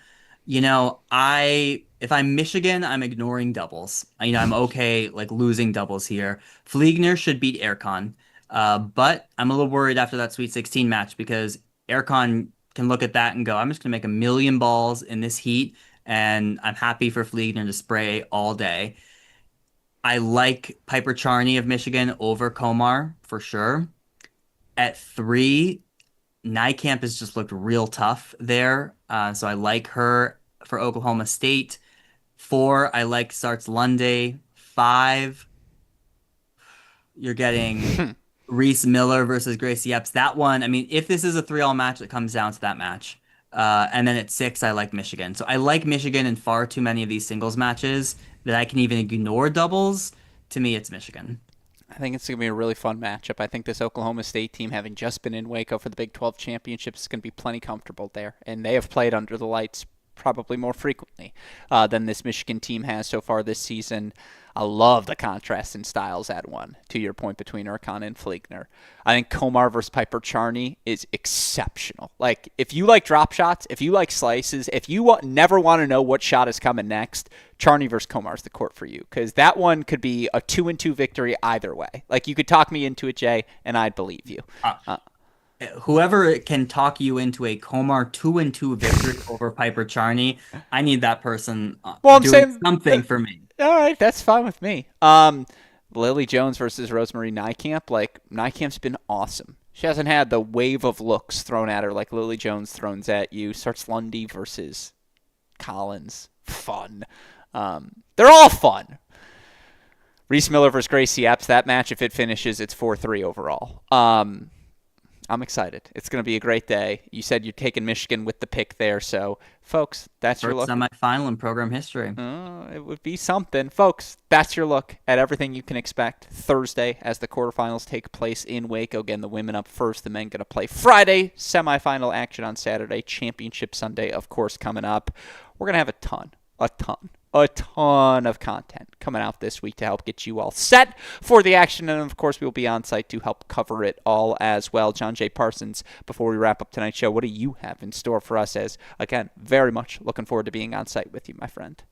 If I'm Michigan, I'm ignoring doubles. I'm okay like losing doubles here. Fliegner should beat Aircon. But I'm a little worried after that Sweet 16 match because Aircon can look at that and go, I'm just going to make a million balls in this heat, and I'm happy for Fliegner to spray all day. I like Piper Charney of Michigan over Komar for sure. At 3, Nykamp has just looked real tough there. So I like her for Oklahoma State. 4, I like Sarts Lunde. 5, you're getting Reese Miller versus Gracie Epps. That one, I mean, if this is a 3-all match, it comes down to that match. And then at 6, I like Michigan. So I like Michigan in far too many of these singles matches that I can even ignore doubles. To me, it's Michigan. I think it's going to be a really fun matchup. I think this Oklahoma State team, having just been in Waco for the Big 12 championship, is going to be plenty comfortable there. And they have played under the lights probably more frequently than this Michigan team has so far this season. I love the contrast in styles at 1, to your point, between Urkan and Fliegner. I think Komar versus Piper Charney is exceptional. Like, if you like drop shots, if you like slices, if you never want to know what shot is coming next, Charney versus Komar is the court for you, because that one could be a 2-2 victory either way. Like, you could talk me into it, Jay, and I'd believe you. Whoever can talk you into a Komar 2-2 victory over Piper Charney, I need that person doing something for me. All right, that's fine with me. Lily Jones versus Rosemary Nykamp. Like, Nykamp's been awesome. She hasn't had the wave of looks thrown at her like Lily Jones throws at you. Sarts Lundy versus Collins. Fun. They're all fun. Reese Miller versus Gracie Epps. That match, if it finishes, it's 4-3 overall. I'm excited. It's going to be a great day. You said you're taking Michigan with the pick there, so folks, that's your look. Semifinal in program history. It would be something. Folks, that's your look at everything you can expect Thursday as the quarterfinals take place in Waco. Again, the women up first, the men going to play Friday, semifinal action on Saturday, championship Sunday, of course, coming up. We're going to have a ton of content coming out this week to help get you all set for the action. And, of course, we will be on site to help cover it all as well. John J. Parsons, before we wrap up tonight's show, what do you have in store for us as, again, very much looking forward to being on site with you, my friend?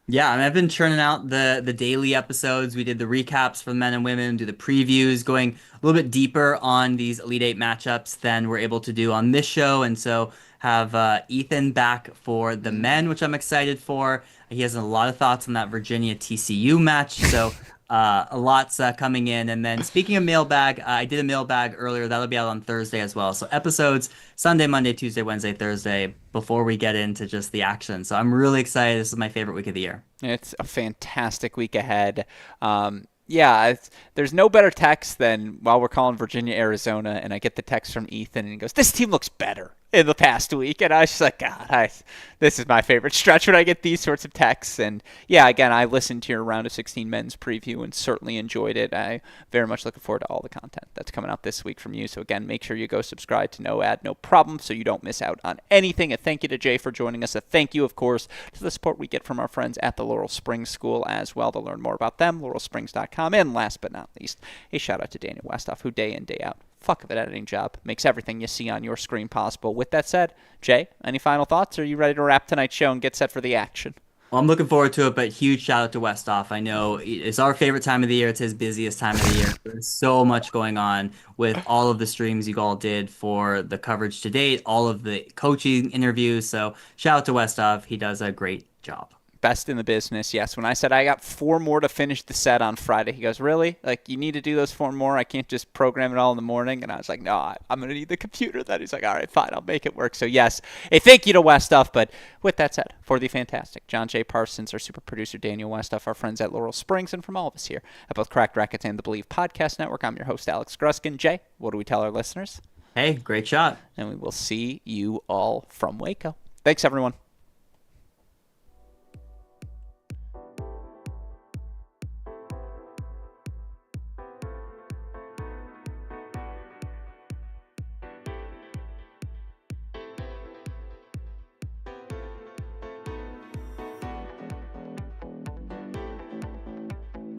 Yeah, I mean, I've been churning out the daily episodes. We did the recaps for the men and women, do the previews, going a little bit deeper on these Elite Eight matchups than we're able to do on this show. And so have Ethan back for the men, which I'm excited for. He has a lot of thoughts on that Virginia TCU match. So a lot's coming in. And then speaking of mailbag, I did a mailbag earlier. That'll be out on Thursday as well. So episodes Sunday, Monday, Tuesday, Wednesday, Thursday before we get into just the action. So I'm really excited. This is my favorite week of the year. It's a fantastic week ahead. There's no better text than while we're calling Virginia, Arizona, and I get the text from Ethan, and he goes, "This team looks better in the past week." And I was just like, God, this is my favorite stretch when I get these sorts of texts. And yeah, again, I listened to your round of 16 men's preview and certainly enjoyed it. I very much looking forward to all the content that's coming out this week from you. So again, make sure you go subscribe to No Ad, No Problem so you don't miss out on anything. A thank you to Jay for joining us. A thank you, of course, to the support we get from our friends at the Laurel Springs School as well. To learn more about them, laurelsprings.com. And last but not least, a shout out to Daniel Westoff, who day in, day out, fuck of an editing job, makes everything you see on your screen possible. With that said, Jay, any final thoughts? Are you ready to wrap tonight's show and get set for the action? Well, I'm looking forward to it, but huge shout out to Westoff. I know it's our favorite time of the year. It's his busiest time of the year. There's so much going on with all of the streams you all did for the coverage to date, all of the coaching interviews. So shout out to Westoff. He does a great job. Best in the business, yes. When I said I got 4 more to finish the set on Friday, he goes, really? Like, you need to do those 4 more? I can't just program it all in the morning? And I was like, no, I'm going to need the computer then. He's like, all right, fine, I'll make it work. So, yes, a thank you to Westoff. But with that said, for the fantastic John J. Parsons, our super producer Daniel Westoff, our friends at Laurel Springs, and from all of us here at both Cracked Rackets and the Believe Podcast Network, I'm your host, Alex Gruskin. Jay, what do we tell our listeners? Hey, great shot. And we will see you all from Waco. Thanks, everyone.